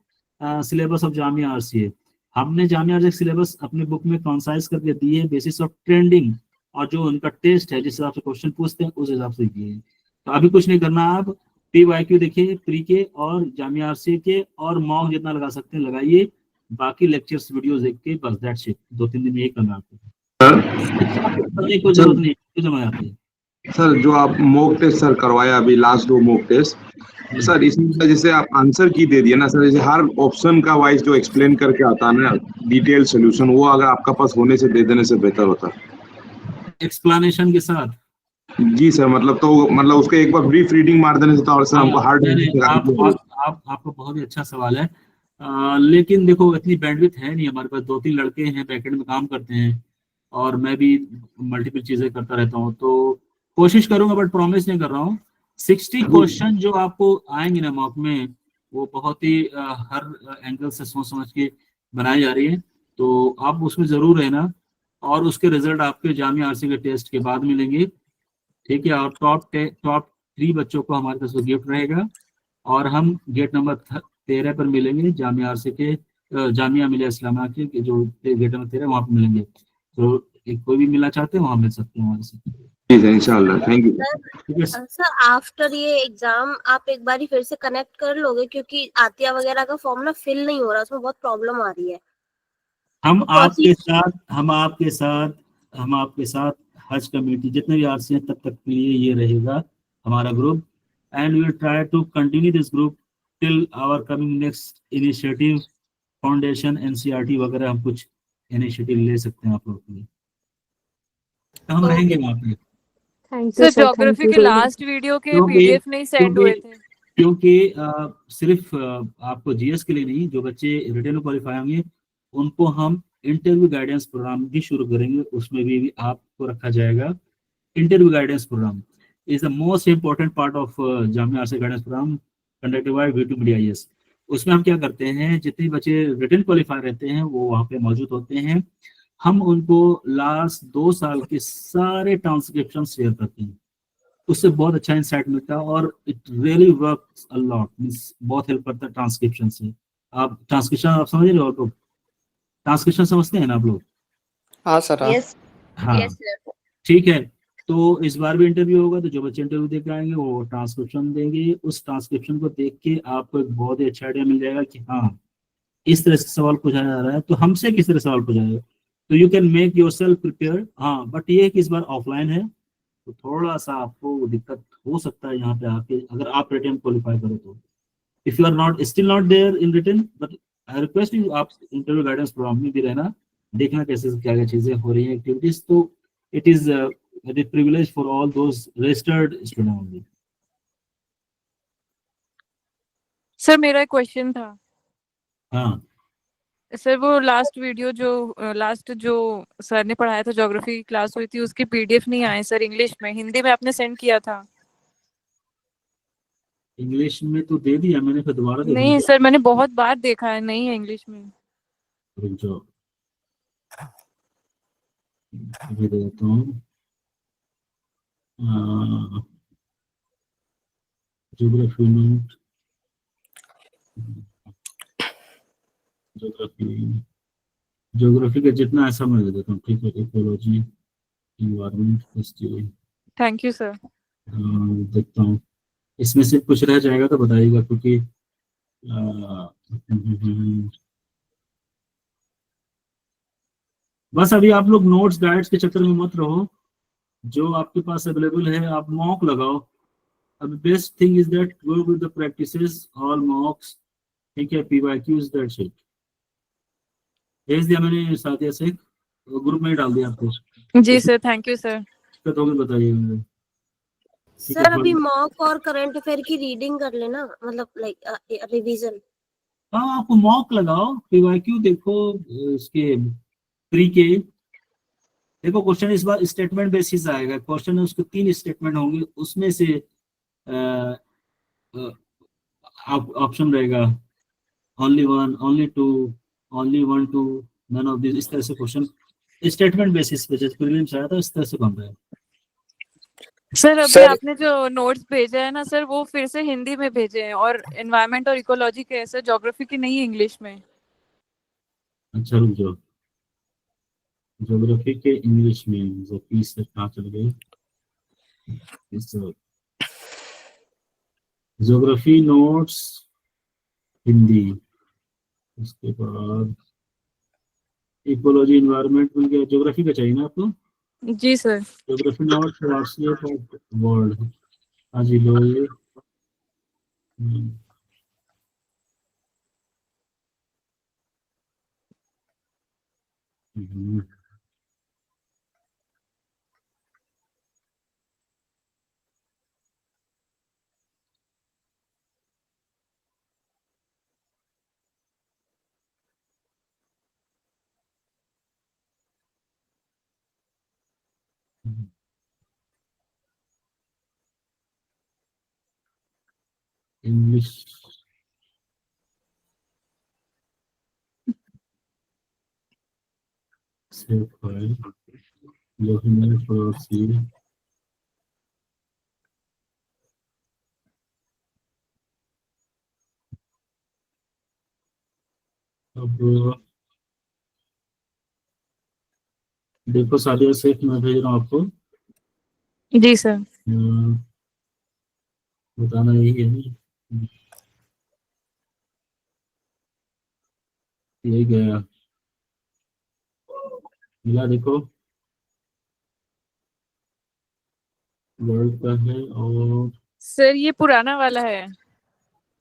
syllabus of Jamia RCA. हमने जामिया आरसी सिलेबस अपने बुक में कंसाइज करके दी है बेसिस ऑफ ट्रेंडिंग, और जो उनका टेस्ट है जिस हिसाब से क्वेश्चन पूछते हैं उस हिसाब से दिए हैं। तो अभी कुछ नहीं करना, आप पीवाईक्यू देखिए प्री के और जामिया आरसी के, और मॉक जितना लगा सकते हैं लगाइए, बाकी लेक्चर्स वीडियोस देख के बस दैट्स इट। 2-3 दिन में यही करना आपको, कोई जरूरत नहीं, समझ आती है। सर जो आप मॉक टेस्ट सर करवाया अभी लास्ट 2 मॉक टेस्ट सर, इसमें जैसे आप आंसर की दे दिए ना सर, जैसे हर ऑप्शन का वाइज जो एक्सप्लेन करके आता है ना डिटेल सोल्यूशन, वो अगर आपका पास होने से दे देने से बेहतर होता एक्सप्लेनेशन के साथ। जी सर, मतलब तो मतलब उसको एक बार ब्रीफ रीडिंग मार देने से तो और सर हमको हार्ड आपका बहुत ही अच्छा सवाल है। लेकिन देखो इतनी बैंडविड्थ है नहीं हमारे पास, 2-3 लड़के हैं बैकएंड में काम करते हैं, और मैं भी मल्टीपल चीजें करता रहता हूँ, तो कोशिश करूंगा बट प्रॉमिस नहीं कर रहा हूँ। 60 क्वेश्चन जो आपको आएंगे ना मॉक में, वो बहुत ही हर एंगल से सोच समझ के बनाई जा रही है, तो आप उसमें जरूर रहना, और उसके रिजल्ट आपके जामिया आरसी के टेस्ट के बाद मिलेंगे, ठीक है। और टॉप 3 बच्चों को हमारे पास गिफ्ट रहेगा, और हम गेट नंबर 13 पर मिलेंगे जामिया आरसी के, जामिया मिलिया इस्लामिया के जो गेट नंबर 13 वहाँ पर मिलेंगे। तो कोई भी मिलना चाहते हैं वहाँ मिल सकते हैं हमारे से। जी सर, इंशाल्लाह, थैंक यू सर। आफ्टर ये एग्जाम आप एक बार फिर से कनेक्ट कर लोगे, क्योंकि आतिया वगैरह का फॉर्म ना फिल नहीं हो रहा, उसमें बहुत प्रॉब्लम आ रही है। हम तो आपके साथ हज कमेटी जितने भी आरसी हैं तब तक के लिए ये रहेगा हमारा group, and we will try to continue this group till our coming next initiative, foundation, NCERT वगैरह हम कुछ इनिशिएटिव ले सकते हैं आप लोगों के लिए, तो हम रहेंगे वहाँ पे। सर ज्योग्राफी के लास्ट वीडियो के पीडीएफ नहीं सेंड हुए थे, क्योंकि सिर्फ आपको जीएस के लिए नहीं, जो बच्चे रिटन क्वालिफाई होंगे उनको हम इंटरव्यू गाइडेंस प्रोग्राम भी शुरू करेंगे, उसमें भी आपको रखा जाएगा। Interview guidance program is the most important part of Jamia RC guidance program conducted by V2 media IAS। उसमें हम क्या करते हैं, जितने बच्चे रिटन क्वालिफाई रहते हैं वो वहाँ पे मौजूद होते हैं, हम उनको लास्ट 2 साल के सारे ट्रांसक्रिप्शन शेयर करते हैं, उससे बहुत अच्छा इंसाइट मिलता है, और it really works a lot, means बहुत हेल्प करता है ट्रांसक्रिप्शन से। आप ट्रांसक्रिप्शन आप समझ रहे हो, आप लोग ट्रांसक्रिप्शन समझते हैं ना आप लोग? हाँ सर। हाँ ठीक है। तो इस बार भी इंटरव्यू होगा, तो जो बच्चे इंटरव्यू दे के आएंगे वो ट्रांसक्रिप्शन देंगे, उस ट्रांसक्रिप्शन को देख के आपको एक बहुत ही अच्छा आइडिया मिल जाएगा कि हाँ इस तरह से सवाल पूछा जा रहा है तो हमसे किस तरह सवाल पूछा जाएगा, तो you can make your self prepare. हाँ बट ये है कि इस बार ऑफलाइन है तो थोड़ा सा आपको दिक्कत हो सकता है यहाँ पे आके, अगर आप रिटन क्वालिफाई करो तो। If you are not still not there in written, but I request you, आप इंटरव्यू गाइडेंस प्रोग्राम में भी रहना, देखना कैसे क्या क्या चीजें हो रही हैं एक्टिविटीज, तो it is a privilege for all those registered students only. Sir मेरा एक क्वेश्चन था। हाँ सर वो लास्ट जो सर ने पढ़ाया था, ज्योग्राफी की क्लास हुई थी, उसकी पीडीएफ नहीं आए सर इंग्लिश में। हिंदी में आपने सेंड किया था। इंग्लिश में तो दे दिया मैंने, फिर दोबारा देखूं नहीं क्या? सर, मैंने बहुत बार देखा है, नहीं है इंग्लिश में। रुक जाओ, अभी देता हूँ। ज्योग्राफी नोट, ज्योग्राफी का जितना ऐसा मैं दे देता हूँ, ठीक है। Ecology, environment, history, thank you sir. देखता हूँ इसमें से कुछ रह जाएगा तो बताइएगा, क्योंकि बस अभी आप लोग नोट्स गाइड्स के चक्कर में मत रहो। जो आपके पास अवेलेबल है आप मॉक लगाओ। अब best thing is that go with the practices, all मॉक्स, ठीक है। PYQs, that's it. भेज दिया मैंने साथिया से, ग्रुप में ही डाल दिया आपको। जी सर, थैंक यू सर। दिक्कत होगी बताइए मुझे। सर अभी मॉक और करंट अफेयर की रीडिंग कर लेना, मतलब लाइक रिवीजन। हाँ, आप मॉक लगाओ, पीवाईक्यू देखो, इसके प्री के देखो। क्वेश्चन इस बार स्टेटमेंट बेसिस आएगा। क्वेश्चन है उसके 3 स्टेटमेंट होंगे, उसमें से ऑप्शन रहेगा only one, only two, only one two, none of this, इस तरह से क्वेश्चन स्टेटमेंट बेसिस पे जैसे प्रीलिम्स आया था इस तरह से बन रहा है। सर अभी सर आपने जो नोट्स भेजे हैं ना सर, वो फिर से हिंदी में भेजे हैं, और एनवायरनमेंट और इकोलॉजी के हैं सर, ज्योग्राफी की नहीं है इंग्लिश में। अच्छा रुक जाओ, ज्योग्राफी के इंग्लिश में जो पीस से कहाँ चल गए। ज्योग्राफी नोट्स हिंदी, उसके बाद इकोलॉजी इन्वायरमेंट मिल गया। ज्योग्राफी का चाहिए ना आपको? जी सर। ज्योग्राफी नोट्स वर्ल्ड, हाँ जी लो ये। हम्म, इंग्लिश से फाइल डॉक्यूमेंट फॉर सी। अब देखो सादिया शेख मैं भेज रहा हूँ आपको। जी सर। बताना यही है, ये गया मिला देखो, वर्ल्ड का है। और सर ये पुराना वाला है,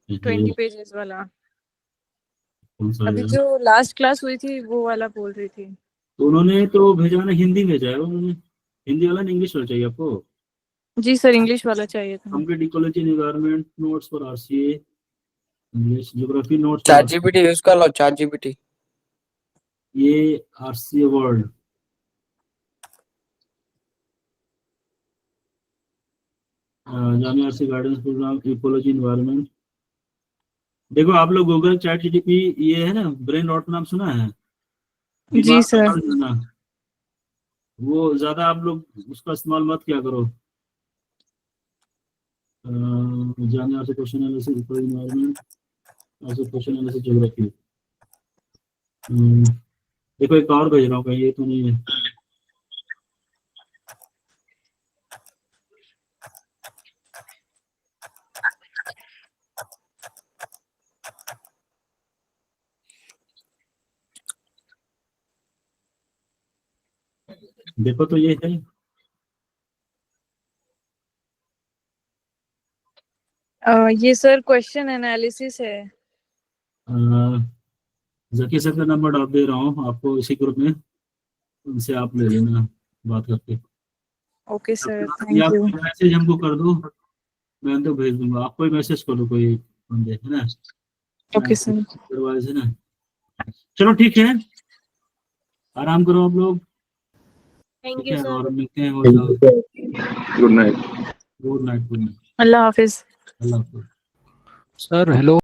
ये 20 पेजेस वाला। कौन सा अभी है? जो लास्ट क्लास हुई थी वो वाला बोल रही थी। तो उन्होंने तो भेजा ना, हिंदी भेजा है उन्होंने। हिंदी वाला नहीं, इंग्लिश वाला चाहिए आपको? जी सर, इंग्लिश वाला चाहिए था। Complete ecology environment notes for RCA, English geography notes chat GPT use कर लो, चैट जीपीटी। ये RCA world, Jamia RC guidance program ecology environment. देखो आप लोग गूगल चैट जीपीटी, ये है ना ब्रेन रॉट, नाम सुना है? जी दिमाग का सर। मर जाना, वो ज्यादा आप लोग उसका इस्तेमाल मत किया करो। Jamia RC question analysis ecology environment, RC question analysis geography. देखो एक और भेज रहा हूँ, कहीं ये तो नहीं है। देखो तो ये है। ये सर क्वेश्चन एनालिसिस है। जकी सर का नंबर डाल दे रहा हूँ आपको इसी ग्रुप में, उनसे आप ले लेना बात करके। ओके सर, या थैंक यू। मैसेज हमको कर दो, मैं तो भेज दूंगा। आपको ही मैसेज करो कोई बंदे, है ना? Okay sir. अदरवाइज है ना, चलो ठीक है, आराम करो आप लोग, थैंक ठीक यू है, सर। और मिलते हैं। Good night. Good night. अल्लाह हाफिज। अल्लाह हाफिज। Sir hello.